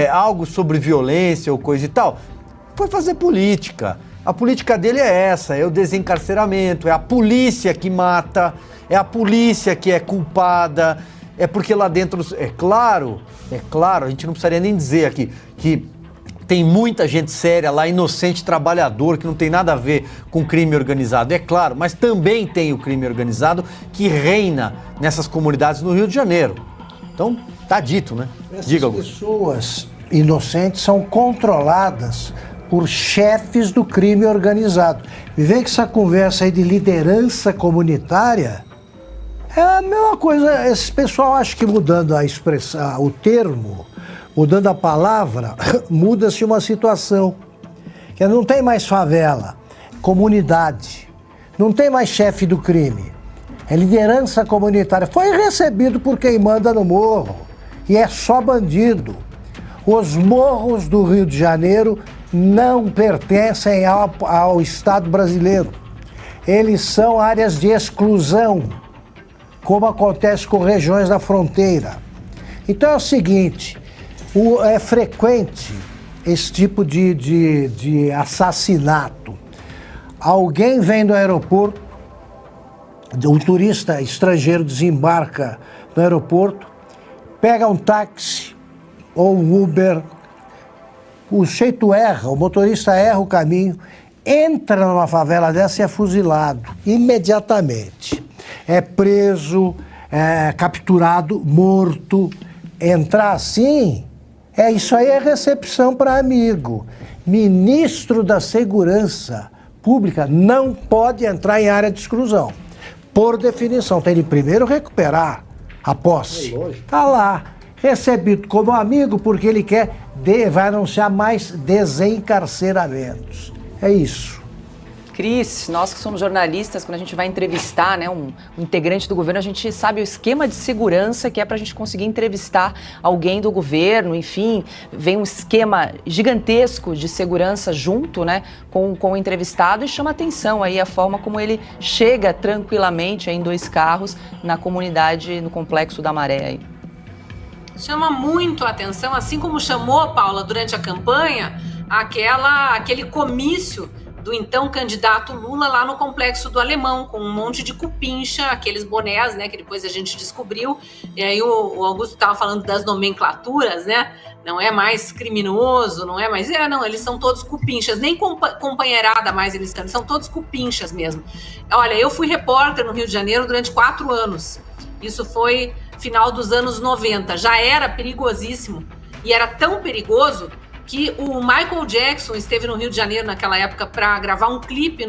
algo sobre violência ou coisa e tal, foi fazer política. A política dele é essa, é o desencarceramento, é a polícia que mata, é a polícia que é culpada, é porque lá dentro, é claro, a gente não precisaria nem dizer aqui que tem muita gente séria lá, inocente, trabalhador, que não tem nada a ver com crime organizado, é claro, mas também tem o crime organizado que reina nessas comunidades no Rio de Janeiro. Então, tá dito, né? Diga, Augusto. Essas pessoas inocentes são controladas por chefes do crime organizado. Me vem que essa conversa aí de liderança comunitária é a mesma coisa. Esse pessoal acha que mudando a expressão, o termo, mudando a palavra, muda-se uma situação. Que não tem mais favela, comunidade, não tem mais chefe do crime. É liderança comunitária. Foi recebido por quem manda no morro. E é só bandido. Os morros do Rio de Janeiro não pertencem ao Estado brasileiro. Eles são áreas de exclusão, como acontece com regiões da fronteira. Então é o seguinte, é frequente esse tipo de assassinato. Alguém vem do aeroporto, um turista estrangeiro desembarca no aeroporto, pega um táxi ou um Uber, o sujeito erra, o motorista erra o caminho, entra numa favela dessa e é fuzilado imediatamente. É preso, é capturado, morto. Entrar assim, isso aí é recepção para amigo. Ministro da Segurança Pública não pode entrar em área de exclusão. Por definição, tem de primeiro recuperar a posse. Está lá, recebido como amigo porque ele vai anunciar mais desencarceramentos. É isso. Cris, nós que somos jornalistas, quando a gente vai entrevistar, né, um integrante do governo, a gente sabe o esquema de segurança que é para a gente conseguir entrevistar alguém do governo, enfim, vem um esquema gigantesco de segurança junto, né, com o entrevistado, e chama atenção aí a forma como ele chega tranquilamente aí em 2 carros na comunidade, no Complexo da Maré aí. Chama muito a atenção, assim como chamou, Paula, durante a campanha, aquele comício do então candidato Lula lá no Complexo do Alemão, com um monte de cupincha, aqueles bonés, né, que depois a gente descobriu, e aí o Augusto estava falando das nomenclaturas, né, não é mais criminoso, não é mais, não, eles são todos cupinchas, nem companheirada mais eles são todos cupinchas mesmo. Olha, eu fui repórter no Rio de Janeiro durante 4 anos, isso foi final dos anos 90, já era perigosíssimo, e era tão perigoso que o Michael Jackson esteve no Rio de Janeiro naquela época para gravar um clipe,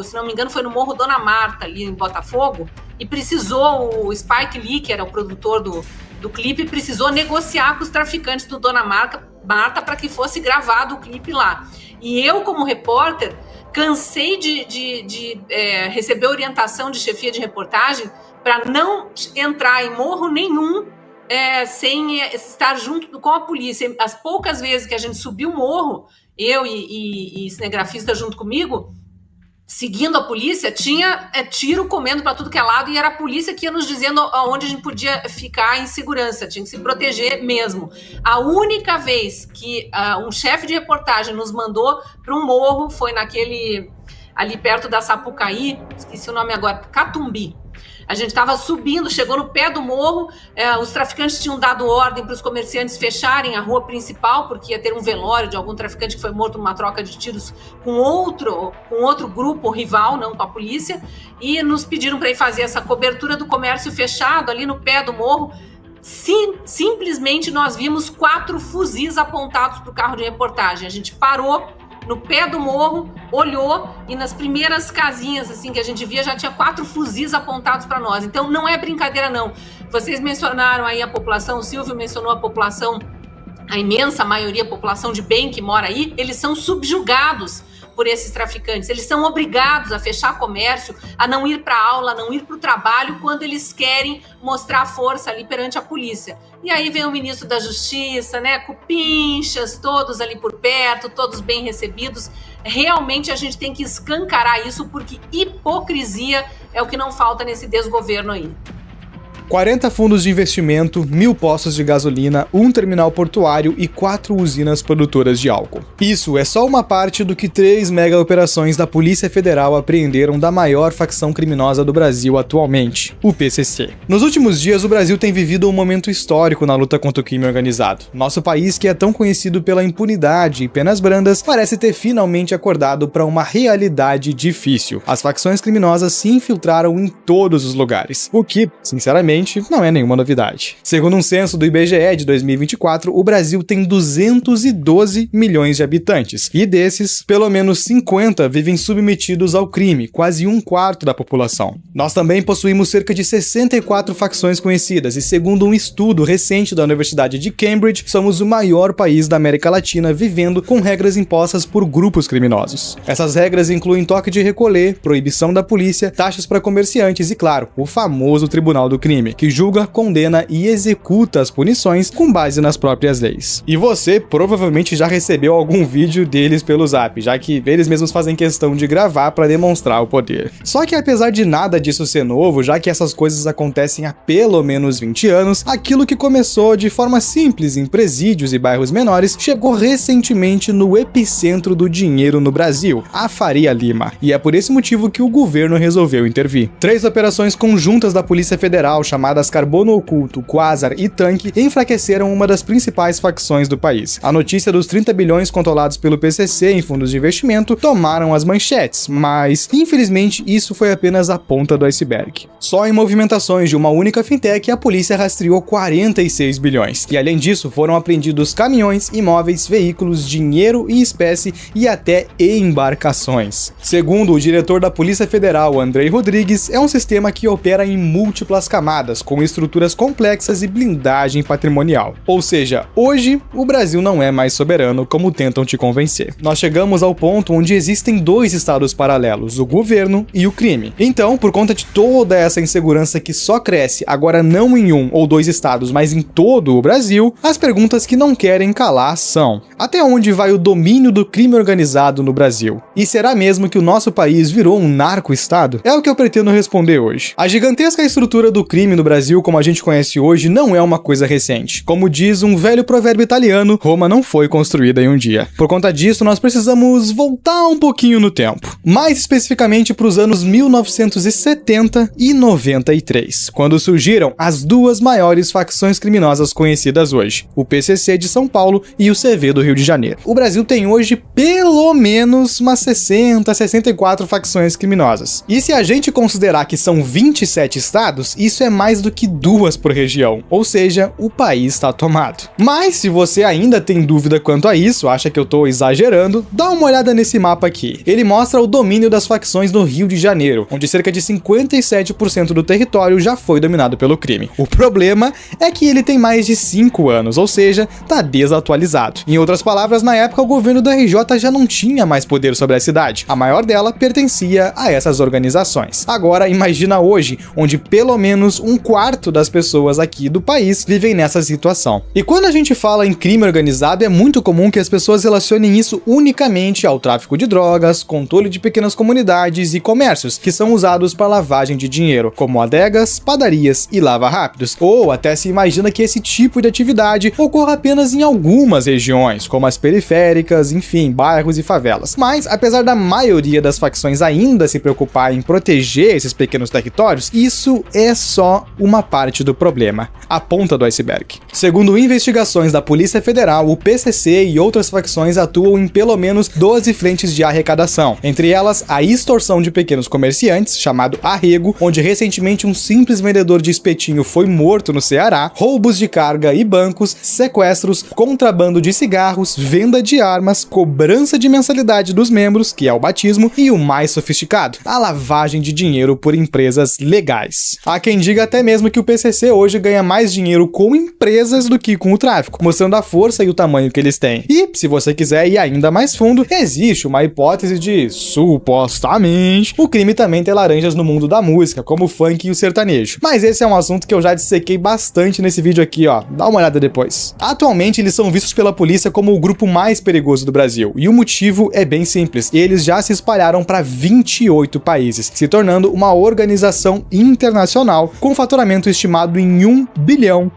se não me engano foi no Morro Dona Marta, ali em Botafogo, e precisou, o Spike Lee, que era o produtor do clipe, precisou negociar com os traficantes do Dona Marta para que fosse gravado o clipe lá. E eu, como repórter, cansei de receber orientação de chefia de reportagem para não entrar em morro nenhum sem estar junto com a polícia. As poucas vezes que a gente subiu o morro, eu e cinegrafista junto comigo, seguindo a polícia, tinha tiro comendo para tudo que é lado, e era a polícia que ia nos dizendo aonde a gente podia ficar em segurança, tinha que se proteger mesmo. A única vez que um chefe de reportagem nos mandou para um morro foi naquele ali perto da Sapucaí, esqueci o nome agora, Catumbi. A gente estava subindo, chegou no pé do morro, os traficantes tinham dado ordem para os comerciantes fecharem a rua principal, porque ia ter um velório de algum traficante que foi morto numa troca de tiros com outro grupo rival, não com a polícia, e nos pediram para ir fazer essa cobertura do comércio fechado ali no pé do morro. Simplesmente nós vimos 4 fuzis apontados para o carro de reportagem. A gente parou no pé do morro, olhou, e nas primeiras casinhas assim que a gente via já tinha 4 fuzis apontados para nós. Então não é brincadeira não. Vocês mencionaram aí a população, o Silvio mencionou a população, a imensa maioria, a população de bem que mora aí, eles são subjugados por esses traficantes. Eles são obrigados a fechar comércio, a não ir para aula, a não ir para o trabalho quando eles querem mostrar força ali perante a polícia. E aí vem o ministro da Justiça, né, cupinchas, todos ali por perto, todos bem recebidos. Realmente a gente tem que escancarar isso, porque hipocrisia é o que não falta nesse desgoverno aí. 40 fundos de investimento, 1.000 postos de gasolina, um terminal portuário e 4 usinas produtoras de álcool. Isso é só uma parte do que 3 mega operações da Polícia Federal apreenderam da maior facção criminosa do Brasil atualmente, o PCC. Nos últimos dias, o Brasil tem vivido um momento histórico na luta contra o crime organizado. Nosso país, que é tão conhecido pela impunidade e penas brandas, parece ter finalmente acordado para uma realidade difícil. As facções criminosas se infiltraram em todos os lugares, o que, sinceramente, não é nenhuma novidade. Segundo um censo do IBGE de 2024, o Brasil tem 212 milhões de habitantes, e desses, pelo menos 50 vivem submetidos ao crime, quase 1/4 da população. Nós também possuímos cerca de 64 facções conhecidas, e segundo um estudo recente da Universidade de Cambridge, somos o maior país da América Latina vivendo com regras impostas por grupos criminosos. Essas regras incluem toque de recolher, proibição da polícia, taxas para comerciantes e, claro, o famoso Tribunal do Crime, que julga, condena e executa as punições com base nas próprias leis. E você provavelmente já recebeu algum vídeo deles pelo Zap, já que eles mesmos fazem questão de gravar para demonstrar o poder. Só que apesar de nada disso ser novo, já que essas coisas acontecem há pelo menos 20 anos, aquilo que começou de forma simples em presídios e bairros menores chegou recentemente no epicentro do dinheiro no Brasil, a Faria Lima. E é por esse motivo que o governo resolveu intervir. 3 operações conjuntas da Polícia Federal, chamadas Carbono Oculto, Quasar e Tanque, enfraqueceram uma das principais facções do país. A notícia dos 30 bilhões controlados pelo PCC em fundos de investimento tomaram as manchetes, mas, infelizmente, isso foi apenas a ponta do iceberg. Só em movimentações de uma única fintech, a polícia rastreou 46 bilhões. E, além disso, foram apreendidos caminhões, imóveis, veículos, dinheiro e espécie e até embarcações. Segundo o diretor da Polícia Federal, Andrei Rodrigues, é um sistema que opera em múltiplas camadas, sofisticadas, com estruturas complexas e blindagem patrimonial. Ou seja, hoje o Brasil não é mais soberano como tentam te convencer. Nós chegamos ao ponto onde existem dois estados paralelos, o governo e o crime. Então, por conta de toda essa insegurança que só cresce, agora não em um ou dois estados, mas em todo o Brasil, as perguntas que não querem calar são: até onde vai o domínio do crime organizado no Brasil? E será mesmo que o nosso país virou um narco-estado? É o que eu pretendo responder hoje. A gigantesca estrutura do crime no Brasil, como a gente conhece hoje, não é uma coisa recente. Como diz um velho provérbio italiano, Roma não foi construída em um dia. Por conta disso, nós precisamos voltar um pouquinho no tempo. Mais especificamente para os anos 1970 e 93, quando surgiram as duas maiores facções criminosas conhecidas hoje, o PCC de São Paulo e o CV do Rio de Janeiro. O Brasil tem hoje pelo menos umas 60, 64 facções criminosas. E se a gente considerar que são 27 estados, isso é mais do que 2 por região, ou seja, o país está tomado. Mas se você ainda tem dúvida quanto a isso, acha que eu tô exagerando, dá uma olhada nesse mapa aqui. Ele mostra o domínio das facções no Rio de Janeiro, onde cerca de 57% do território já foi dominado pelo crime. O problema é que ele tem mais de 5 anos, ou seja, tá desatualizado. Em outras palavras, na época o governo do RJ já não tinha mais poder sobre a cidade. A maior dela pertencia a essas organizações. Agora, imagina hoje, onde pelo menos 1/4 das pessoas aqui do país vivem nessa situação. E quando a gente fala em crime organizado, é muito comum que as pessoas relacionem isso unicamente ao tráfico de drogas, controle de pequenas comunidades e comércios, que são usados para lavagem de dinheiro, como adegas, padarias e lava-rápidos. Ou até se imagina que esse tipo de atividade ocorra apenas em algumas regiões, como as periféricas, enfim, bairros e favelas. Mas, apesar da maioria das facções ainda se preocupar em proteger esses pequenos territórios, isso é só uma parte do problema, a ponta do iceberg. Segundo investigações da Polícia Federal, o PCC e outras facções atuam em pelo menos 12 frentes de arrecadação, entre elas a extorsão de pequenos comerciantes, chamado arrego, onde recentemente um simples vendedor de espetinho foi morto no Ceará, roubos de carga e bancos, sequestros, contrabando de cigarros, venda de armas, cobrança de mensalidade dos membros, que é o batismo, e o mais sofisticado, a lavagem de dinheiro por empresas legais. Há quem diga até mesmo que o PCC hoje ganha mais dinheiro com empresas do que com o tráfico, mostrando a força e o tamanho que eles têm. E, se você quiser ir ainda mais fundo, existe uma hipótese de, supostamente, o crime também ter laranjas no mundo da música, como o funk e o sertanejo. Mas esse é um assunto que eu já dissequei bastante nesse vídeo aqui, ó. Dá uma olhada depois. Atualmente, eles são vistos pela polícia como o grupo mais perigoso do Brasil, e o motivo é bem simples. Eles já se espalharam para 28 países, se tornando uma organização internacional com faturamento estimado em $1 bilhão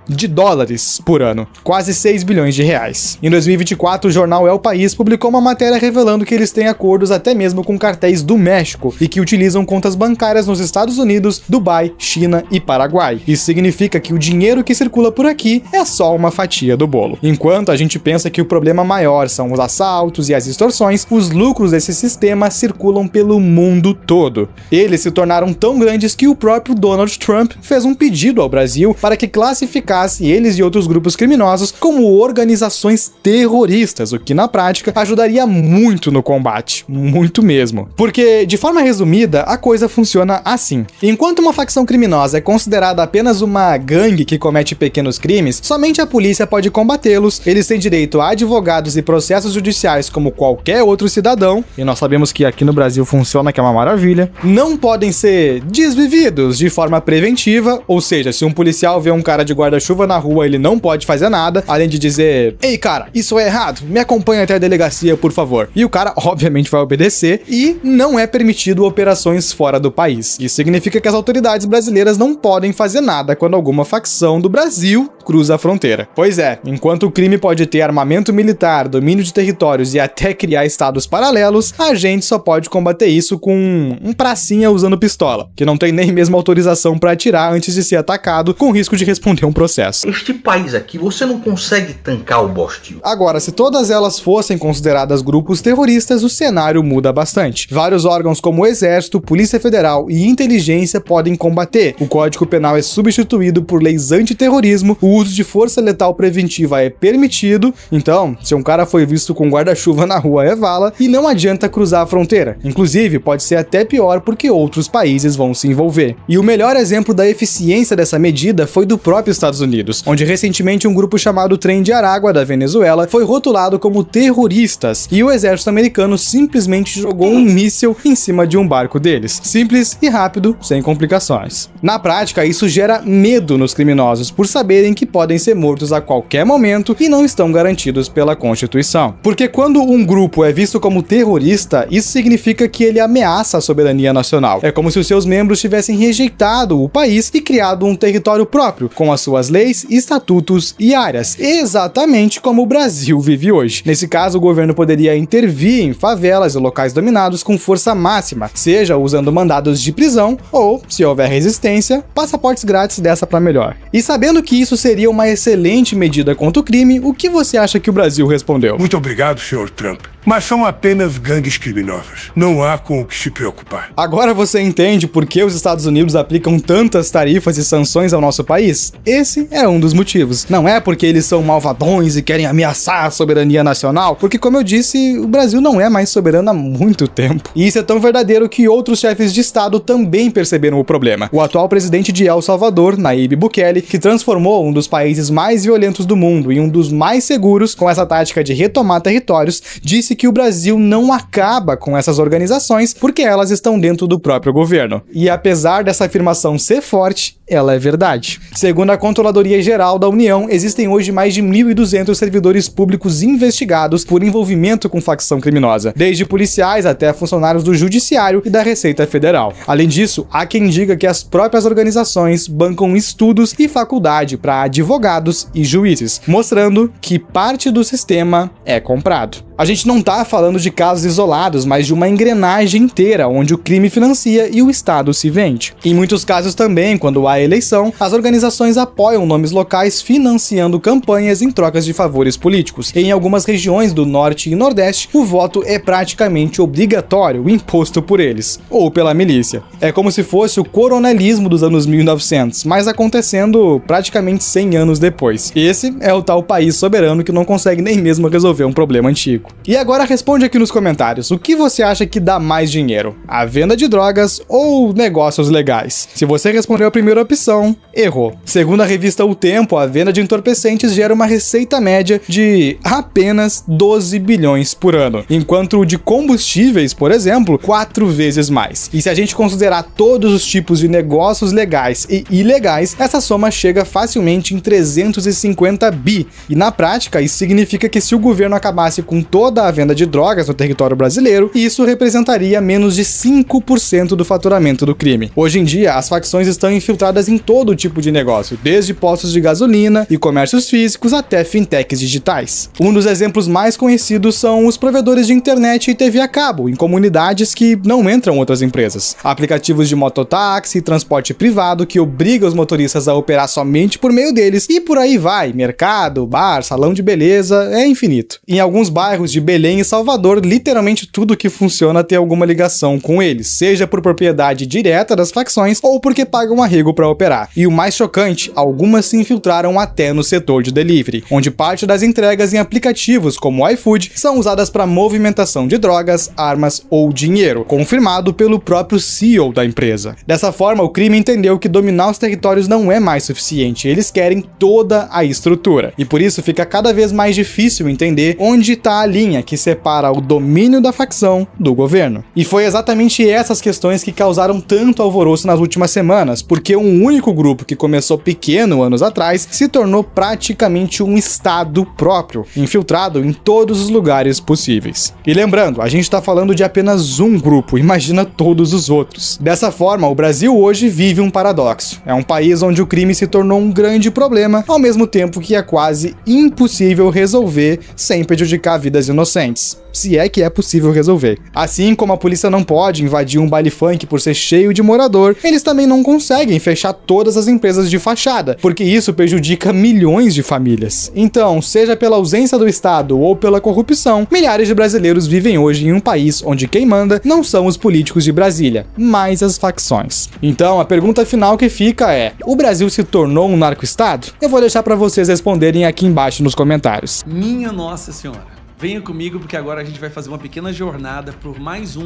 por ano, quase 6 bilhões de reais. Em 2024, o jornal El País publicou uma matéria revelando que eles têm acordos até mesmo com cartéis do México e que utilizam contas bancárias nos Estados Unidos, Dubai, China e Paraguai. Isso significa que o dinheiro que circula por aqui é só uma fatia do bolo. Enquanto a gente pensa que o problema maior são os assaltos e as extorsões, os lucros desse sistema circulam pelo mundo todo. Eles se tornaram tão grandes que o próprio Donald Trump fez um pedido ao Brasil para que classificasse eles e outros grupos criminosos como organizações terroristas, o que na prática ajudaria muito no combate, muito mesmo. Porque, de forma resumida, a coisa funciona assim. Enquanto uma facção criminosa é considerada apenas uma gangue que comete pequenos crimes, somente a polícia pode combatê-los, eles têm direito a advogados e processos judiciais como qualquer outro cidadão, e nós sabemos que aqui no Brasil funciona, que é uma maravilha, não podem ser desvividos de forma preventiva, ou seja, se um policial vê um cara de guarda-chuva na rua, ele não pode fazer nada, além de dizer: ei cara, isso é errado, me acompanha até a delegacia, por favor. E o cara obviamente vai obedecer, e não é permitido operações fora do país. Isso significa que as autoridades brasileiras não podem fazer nada quando alguma facção do Brasil cruza a fronteira. Pois é, enquanto o crime pode ter armamento militar, domínio de territórios e até criar estados paralelos, a gente só pode combater isso com um pracinha usando pistola, que não tem nem mesmo autorização para atirar antes de ser atacado, com risco de responder um processo. Este país aqui, você não consegue tancar o bostil. Agora, se todas elas fossem consideradas grupos terroristas, o cenário muda bastante. Vários órgãos como o Exército, Polícia Federal e Inteligência podem combater. O Código Penal é substituído por leis antiterrorismo, o uso de força letal preventiva é permitido, então, se um cara foi visto com guarda-chuva na rua é vala, e não adianta cruzar a fronteira. Inclusive, pode ser até pior porque outros países vão se envolver. E o melhor exemplo da eficiência dessa medida foi do próprio Estados Unidos, onde recentemente um grupo chamado Trem de Aragua da Venezuela foi rotulado como terroristas e o exército americano simplesmente jogou um míssil em cima de um barco deles. Simples e rápido, sem complicações. Na prática, isso gera medo nos criminosos por saberem que podem ser mortos a qualquer momento e não estão garantidos pela Constituição. Porque quando um grupo é visto como terrorista, isso significa que ele ameaça a soberania nacional. É como se os seus membros tivessem rejeitado o país e criado um território próprio, com as suas leis, estatutos e áreas, exatamente como o Brasil vive hoje. Nesse caso, o governo poderia intervir em favelas e locais dominados com força máxima, seja usando mandados de prisão ou, se houver resistência, passaportes grátis dessa pra melhor. E sabendo que isso seria uma excelente medida contra o crime, o que você acha que o Brasil respondeu? Muito obrigado, Sr. Trump. Mas são apenas gangues criminosas. Não há com o que se preocupar. Agora você entende por que os Estados Unidos aplicam tantas tarifas e sanções ao nosso país? Esse é um dos motivos. Não é porque eles são malvadões e querem ameaçar a soberania nacional, porque, como eu disse, o Brasil não é mais soberano há muito tempo. E isso é tão verdadeiro que outros chefes de Estado também perceberam o problema. O atual presidente de El Salvador, Nayib Bukele, que transformou um dos países mais violentos do mundo em um dos mais seguros com essa tática de retomar territórios, disse que o Brasil não acaba com essas organizações porque elas estão dentro do próprio governo. E apesar dessa afirmação ser forte, ela é verdade. Segundo a Controladoria Geral da União, existem hoje mais de 1.200 servidores públicos investigados por envolvimento com facção criminosa, desde policiais até funcionários do Judiciário e da Receita Federal. Além disso, há quem diga que as próprias organizações bancam estudos e faculdade para advogados e juízes, mostrando que parte do sistema é comprado. A gente não tá falando de casos isolados, mas de uma engrenagem inteira, onde o crime financia e o Estado se vende. Em muitos casos também, quando há eleição, as organizações apoiam nomes locais financiando campanhas em trocas de favores políticos. Em algumas regiões do Norte e Nordeste, o voto é praticamente obrigatório, imposto por eles, ou pela milícia. É como se fosse o coronelismo dos anos 1900, mas acontecendo praticamente 100 anos depois. Esse é o tal país soberano que não consegue nem mesmo resolver um problema antigo. E agora responde aqui nos comentários, o que você acha que dá mais dinheiro? A venda de drogas ou negócios legais? Se você respondeu a primeira opção, errou. Segundo a revista O Tempo, a venda de entorpecentes gera uma receita média de apenas 12 bilhões por ano, enquanto o de combustíveis, por exemplo, 4 vezes mais. E se a gente considerar todos os tipos de negócios legais e ilegais, essa soma chega facilmente em 350 bi. E na prática, isso significa que se o governo acabasse com toda a venda de drogas no território brasileiro, isso representaria menos de 5% do faturamento do crime. Hoje em dia, as facções estão infiltradas em todo tipo de negócio, desde postos de gasolina e comércios físicos até fintechs digitais. Um dos exemplos mais conhecidos são os provedores de internet e TV a cabo, em comunidades que não entram outras empresas. Aplicativos de mototáxi, transporte privado que obrigam os motoristas a operar somente por meio deles, e por aí vai, mercado, bar, salão de beleza, é infinito. Em alguns bairros de Belém e Salvador, literalmente tudo que funciona tem alguma ligação com eles, seja por propriedade direta das facções ou porque pagam arrego para operar. E o mais chocante, algumas se infiltraram até no setor de delivery, onde parte das entregas em aplicativos como o iFood são usadas para movimentação de drogas, armas ou dinheiro, confirmado pelo próprio CEO da empresa. Dessa forma, o crime entendeu que dominar os territórios não é mais suficiente, eles querem toda a estrutura. E por isso fica cada vez mais difícil entender onde está a linha que separa o domínio da facção do governo. E foi exatamente essas questões que causaram tanto alvoroço nas últimas semanas, porque um único grupo que começou pequeno anos atrás se tornou praticamente um estado próprio, infiltrado em todos os lugares possíveis. E lembrando, a gente está falando de apenas um grupo, imagina todos os outros. Dessa forma, o Brasil hoje vive um paradoxo. É um país onde o crime se tornou um grande problema, ao mesmo tempo que é quase impossível resolver sem prejudicar vidas inocentes, se é que é possível resolver. Assim como a polícia não pode invadir um baile funk por ser cheio de morador, eles também não conseguem fechar todas as empresas de fachada, porque isso prejudica milhões de famílias. Então, seja pela ausência do Estado ou pela corrupção, milhares de brasileiros vivem hoje em um país onde quem manda não são os políticos de Brasília, mas as facções. Então, a pergunta final que fica é: o Brasil se tornou um narco-estado? Eu vou deixar para vocês responderem aqui embaixo nos comentários. Minha Nossa Senhora. Venha comigo porque agora a gente vai fazer uma pequena jornada por mais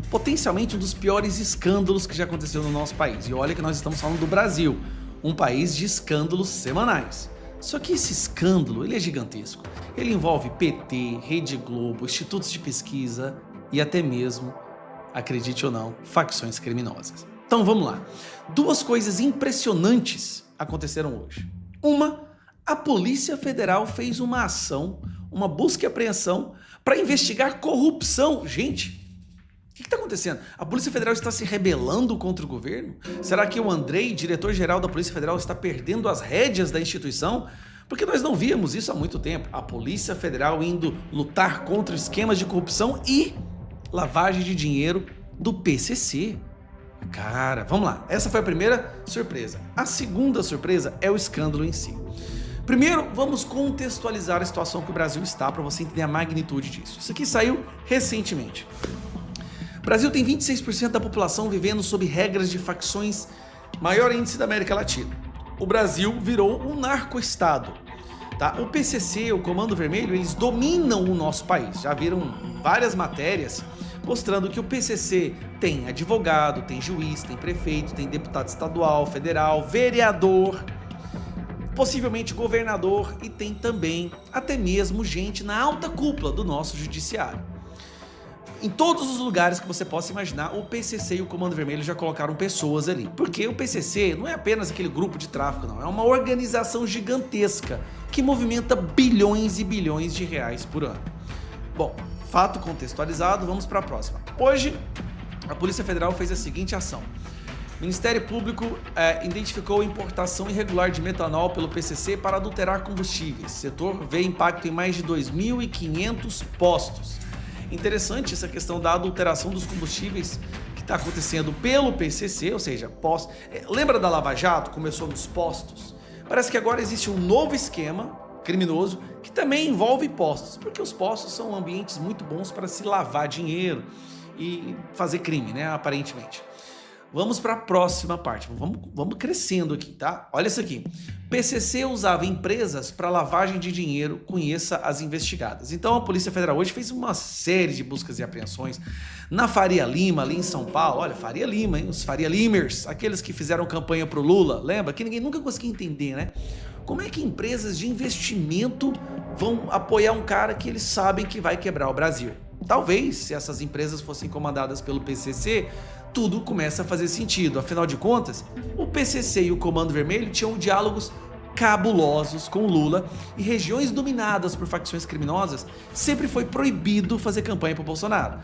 potencialmente um dos piores escândalos que já aconteceu no nosso país. E olha que nós estamos falando do Brasil, um país de escândalos semanais. Só que esse escândalo, ele é gigantesco. Ele envolve PT, Rede Globo, institutos de pesquisa e até mesmo, acredite ou não, facções criminosas. Então vamos lá. 2 coisas impressionantes aconteceram hoje. Uma, a Polícia Federal fez uma ação, uma busca e apreensão para investigar corrupção. Gente, o que está acontecendo? A Polícia Federal está se rebelando contra o governo? Será que o Andrei, diretor-geral da Polícia Federal, está perdendo as rédeas da instituição? Porque nós não víamos isso há muito tempo. A Polícia Federal indo lutar contra esquemas de corrupção e lavagem de dinheiro do PCC. Cara, vamos lá. Essa foi a primeira surpresa. A segunda surpresa é o escândalo em si. Primeiro, vamos contextualizar a situação que o Brasil está para você entender a magnitude disso. Isso aqui saiu recentemente. O Brasil tem 26% da população vivendo sob regras de facções, maior índice da América Latina. O Brasil virou um narco-estado. Tá? O PCC, o Comando Vermelho, eles dominam o nosso país. Já viram várias matérias mostrando que o PCC tem advogado, tem juiz, tem prefeito, tem deputado estadual, federal, vereador, possivelmente governador e tem também até mesmo gente na alta cúpula do nosso judiciário. Em todos os lugares que você possa imaginar, o PCC e o Comando Vermelho já colocaram pessoas ali. Porque o PCC não é apenas aquele grupo de tráfico, não. É uma organização gigantesca que movimenta bilhões e bilhões de reais por ano. Bom, fato contextualizado, vamos para a próxima. Hoje, a Polícia Federal fez a seguinte ação. O Ministério Público identificou importação irregular de metanol pelo PCC para adulterar combustíveis. O setor vê impacto em mais de 2.500 postos. Interessante essa questão da adulteração dos combustíveis que está acontecendo pelo PCC, ou seja, lembra da Lava Jato? Começou nos postos. Parece que agora existe um novo esquema criminoso que também envolve postos, porque os postos são ambientes muito bons para se lavar dinheiro e fazer crime, né? Aparentemente. Vamos para a próxima parte, vamos crescendo aqui, tá? Olha isso aqui. PCC usava empresas para lavagem de dinheiro, conheça as investigadas. Então a Polícia Federal hoje fez uma série de buscas e apreensões na Faria Lima, ali em São Paulo. Olha, Faria Lima, hein? Os Faria Limers, aqueles que fizeram campanha pro Lula, lembra? Que ninguém nunca conseguiu entender, né? Como é que empresas de investimento vão apoiar um cara que eles sabem que vai quebrar o Brasil? Talvez, se essas empresas fossem comandadas pelo PCC, tudo começa a fazer sentido. Afinal de contas, o PCC e o Comando Vermelho tinham diálogos cabulosos com Lula e regiões dominadas por facções criminosas sempre foi proibido fazer campanha para Bolsonaro.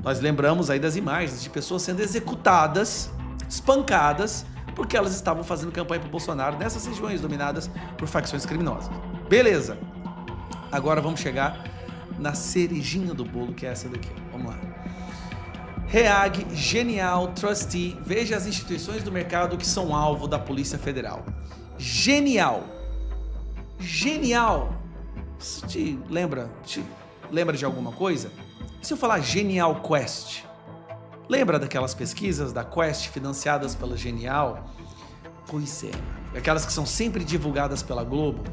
Nós lembramos aí das imagens de pessoas sendo executadas, espancadas, porque elas estavam fazendo campanha para Bolsonaro nessas regiões dominadas por facções criminosas. Beleza. Agora vamos chegar na cerejinha do bolo, que é essa daqui. Vamos lá. REAG, Genial, Trustee, veja as instituições do mercado que são alvo da Polícia Federal. Genial. Genial. Isso te lembra de alguma coisa? E se eu falar Genial Quest? Lembra daquelas pesquisas da Quest financiadas pela Genial? Pois é, aquelas que são sempre divulgadas pela Globo.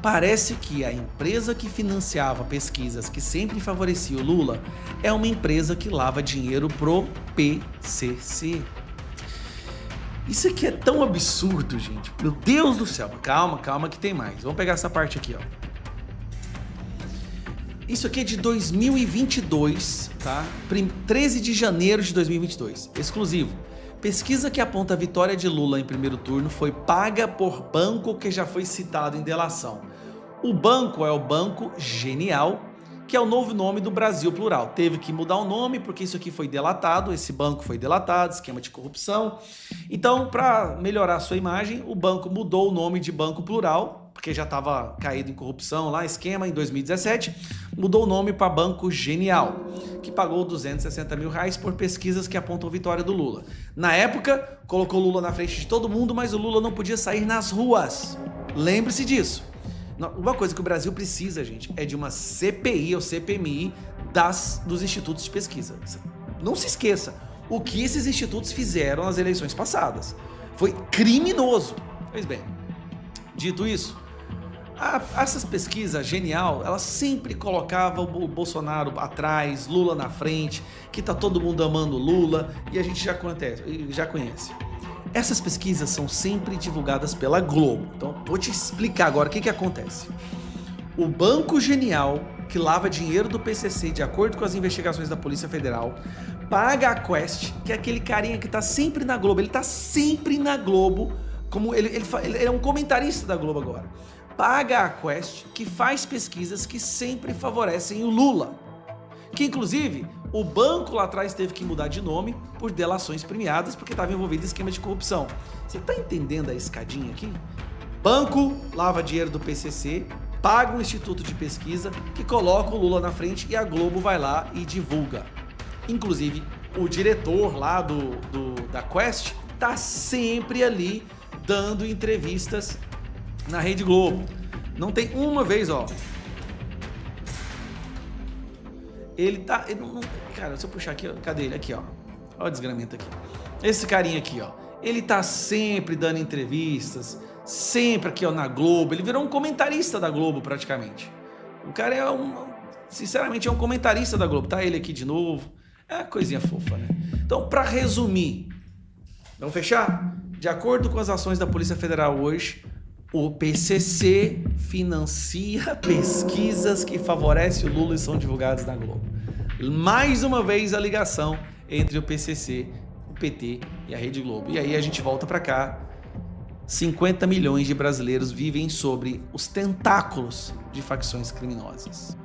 Parece que a empresa que financiava pesquisas que sempre favorecia o Lula é uma empresa que lava dinheiro pro PCC. Isso aqui é tão absurdo, gente. Meu Deus do céu. Calma que tem mais. Vamos pegar essa parte aqui, ó. Isso aqui é de 2022, tá? 13 de janeiro de 2022. Exclusivo. Pesquisa que aponta a vitória de Lula em primeiro turno foi paga por banco que já foi citado em delação. O banco é o Banco Genial, que é o novo nome do Brasil Plural. Teve que mudar o nome porque isso aqui foi delatado, esse banco foi delatado, esquema de corrupção. Então, para melhorar a sua imagem, o banco mudou o nome de Banco Plural, porque já estava caído em corrupção lá, esquema, em 2017, mudou o nome para Banco Genial, que pagou R$260 mil por pesquisas que apontam a vitória do Lula. Na época, colocou o Lula na frente de todo mundo, mas o Lula não podia sair nas ruas. Lembre-se disso. Uma coisa que o Brasil precisa, gente, é de uma CPI ou CPMI dos institutos de pesquisa. Não se esqueça, o que esses institutos fizeram nas eleições passadas foi criminoso. Pois bem, dito isso, Essas pesquisas, genial, elas sempre colocavam o Bolsonaro atrás, Lula na frente, que tá todo mundo amando Lula, e a gente já conhece. Essas pesquisas são sempre divulgadas pela Globo. Então, vou te explicar agora o que acontece. O Banco Genial, que lava dinheiro do PCC de acordo com as investigações da Polícia Federal, paga a Quest, que é aquele carinha que tá sempre na Globo. Ele tá sempre na Globo, como ele é um comentarista da Globo agora. Paga a Quest, que faz pesquisas que sempre favorecem o Lula. Que inclusive o banco lá atrás teve que mudar de nome por delações premiadas porque estava envolvido em esquema de corrupção. Você tá entendendo a escadinha aqui? Banco lava dinheiro do PCC, paga um instituto de pesquisa que coloca o Lula na frente e a Globo vai lá e divulga. Inclusive o diretor lá da Quest tá sempre ali dando entrevistas na Rede Globo. Não tem uma vez, ó. Cara, se eu puxar aqui, ó, cadê ele? Aqui, ó. Olha o desgramento aqui. Esse carinha aqui, ó. Ele tá sempre dando entrevistas, sempre aqui, ó, na Globo. Ele virou um comentarista da Globo, praticamente. O cara sinceramente, é um comentarista da Globo. Tá ele aqui de novo. É uma coisinha fofa, né? Então, pra resumir, vamos fechar? De acordo com as ações da Polícia Federal hoje, o PCC financia pesquisas que favorecem o Lula e são divulgadas na Globo. Mais uma vez a ligação entre o PCC, o PT e a Rede Globo. E aí a gente volta para cá. 50 milhões de brasileiros vivem sobre os tentáculos de facções criminosas.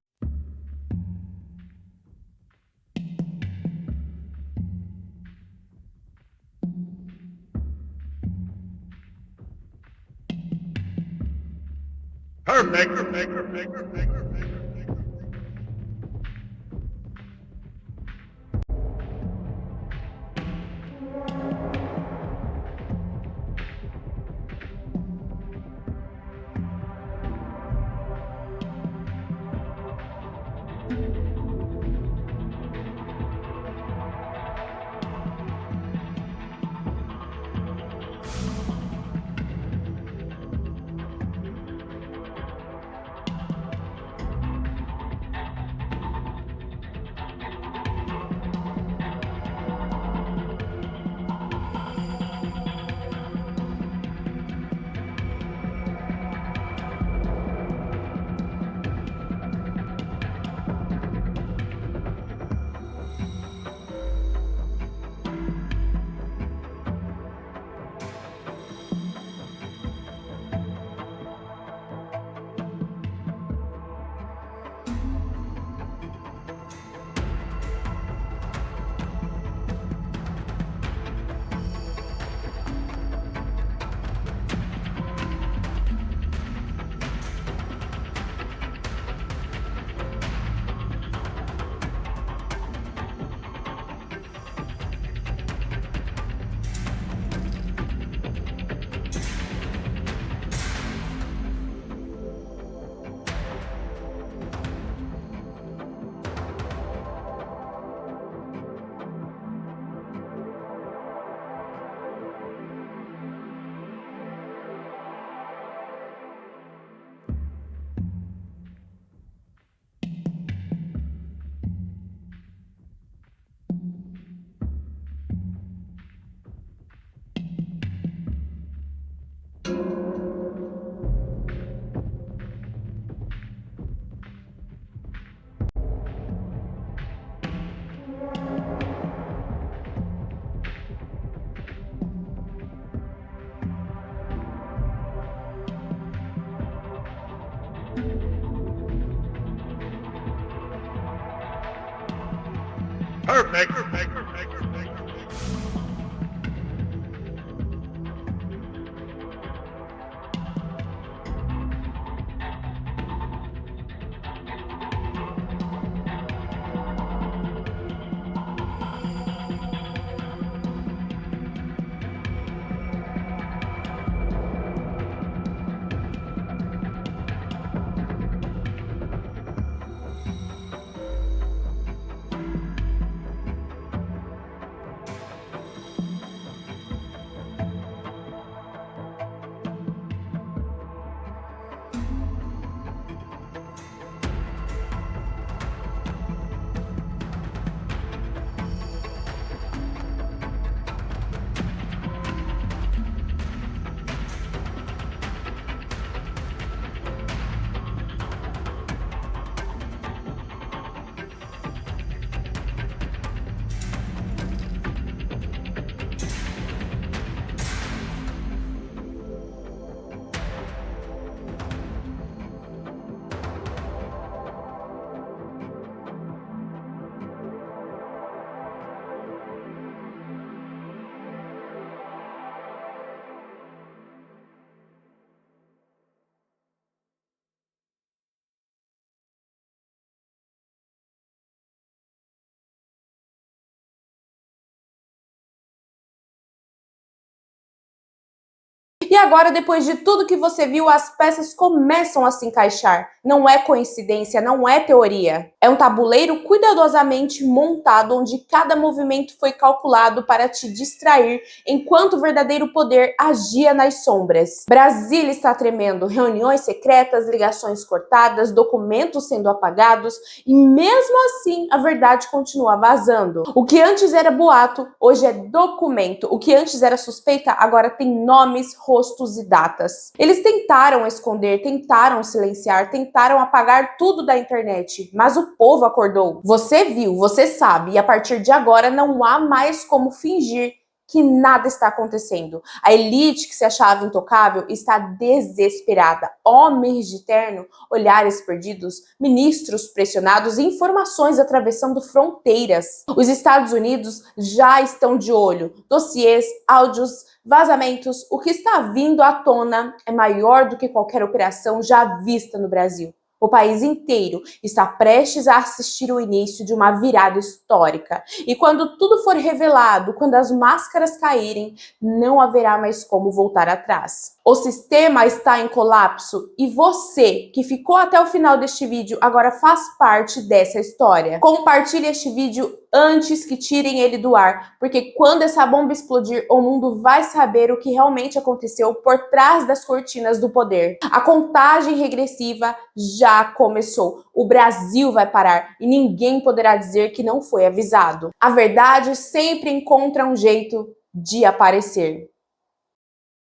agora, depois de tudo que você viu, as peças começam a se encaixar. Não é coincidência, não é teoria. É um tabuleiro cuidadosamente montado onde cada movimento foi calculado para te distrair, enquanto o verdadeiro poder agia nas sombras. Brasília está tremendo, reuniões secretas, ligações cortadas, documentos sendo apagados e mesmo assim a verdade continua vazando. O que antes era boato, hoje é documento. O que antes era suspeita, agora tem nomes, rostos e datas. Eles tentaram esconder, tentaram silenciar, tentaram apagar tudo da internet, mas o povo acordou. Você viu, você sabe, e a partir de agora não há mais como fingir que nada está acontecendo. A elite que se achava intocável está desesperada. Homens de terno, olhares perdidos, ministros pressionados e informações atravessando fronteiras. Os Estados Unidos já estão de olho. Dossiês, áudios, vazamentos. O que está vindo à tona é maior do que qualquer operação já vista no Brasil. O país inteiro está prestes a assistir o início de uma virada histórica. E quando tudo for revelado, quando as máscaras caírem, não haverá mais como voltar atrás. O sistema está em colapso e você, que ficou até o final deste vídeo, agora faz parte dessa história. Compartilhe este vídeo antes que tirem ele do ar, porque quando essa bomba explodir, o mundo vai saber o que realmente aconteceu por trás das cortinas do poder. A contagem regressiva já começou. O Brasil vai parar e ninguém poderá dizer que não foi avisado. A verdade sempre encontra um jeito de aparecer.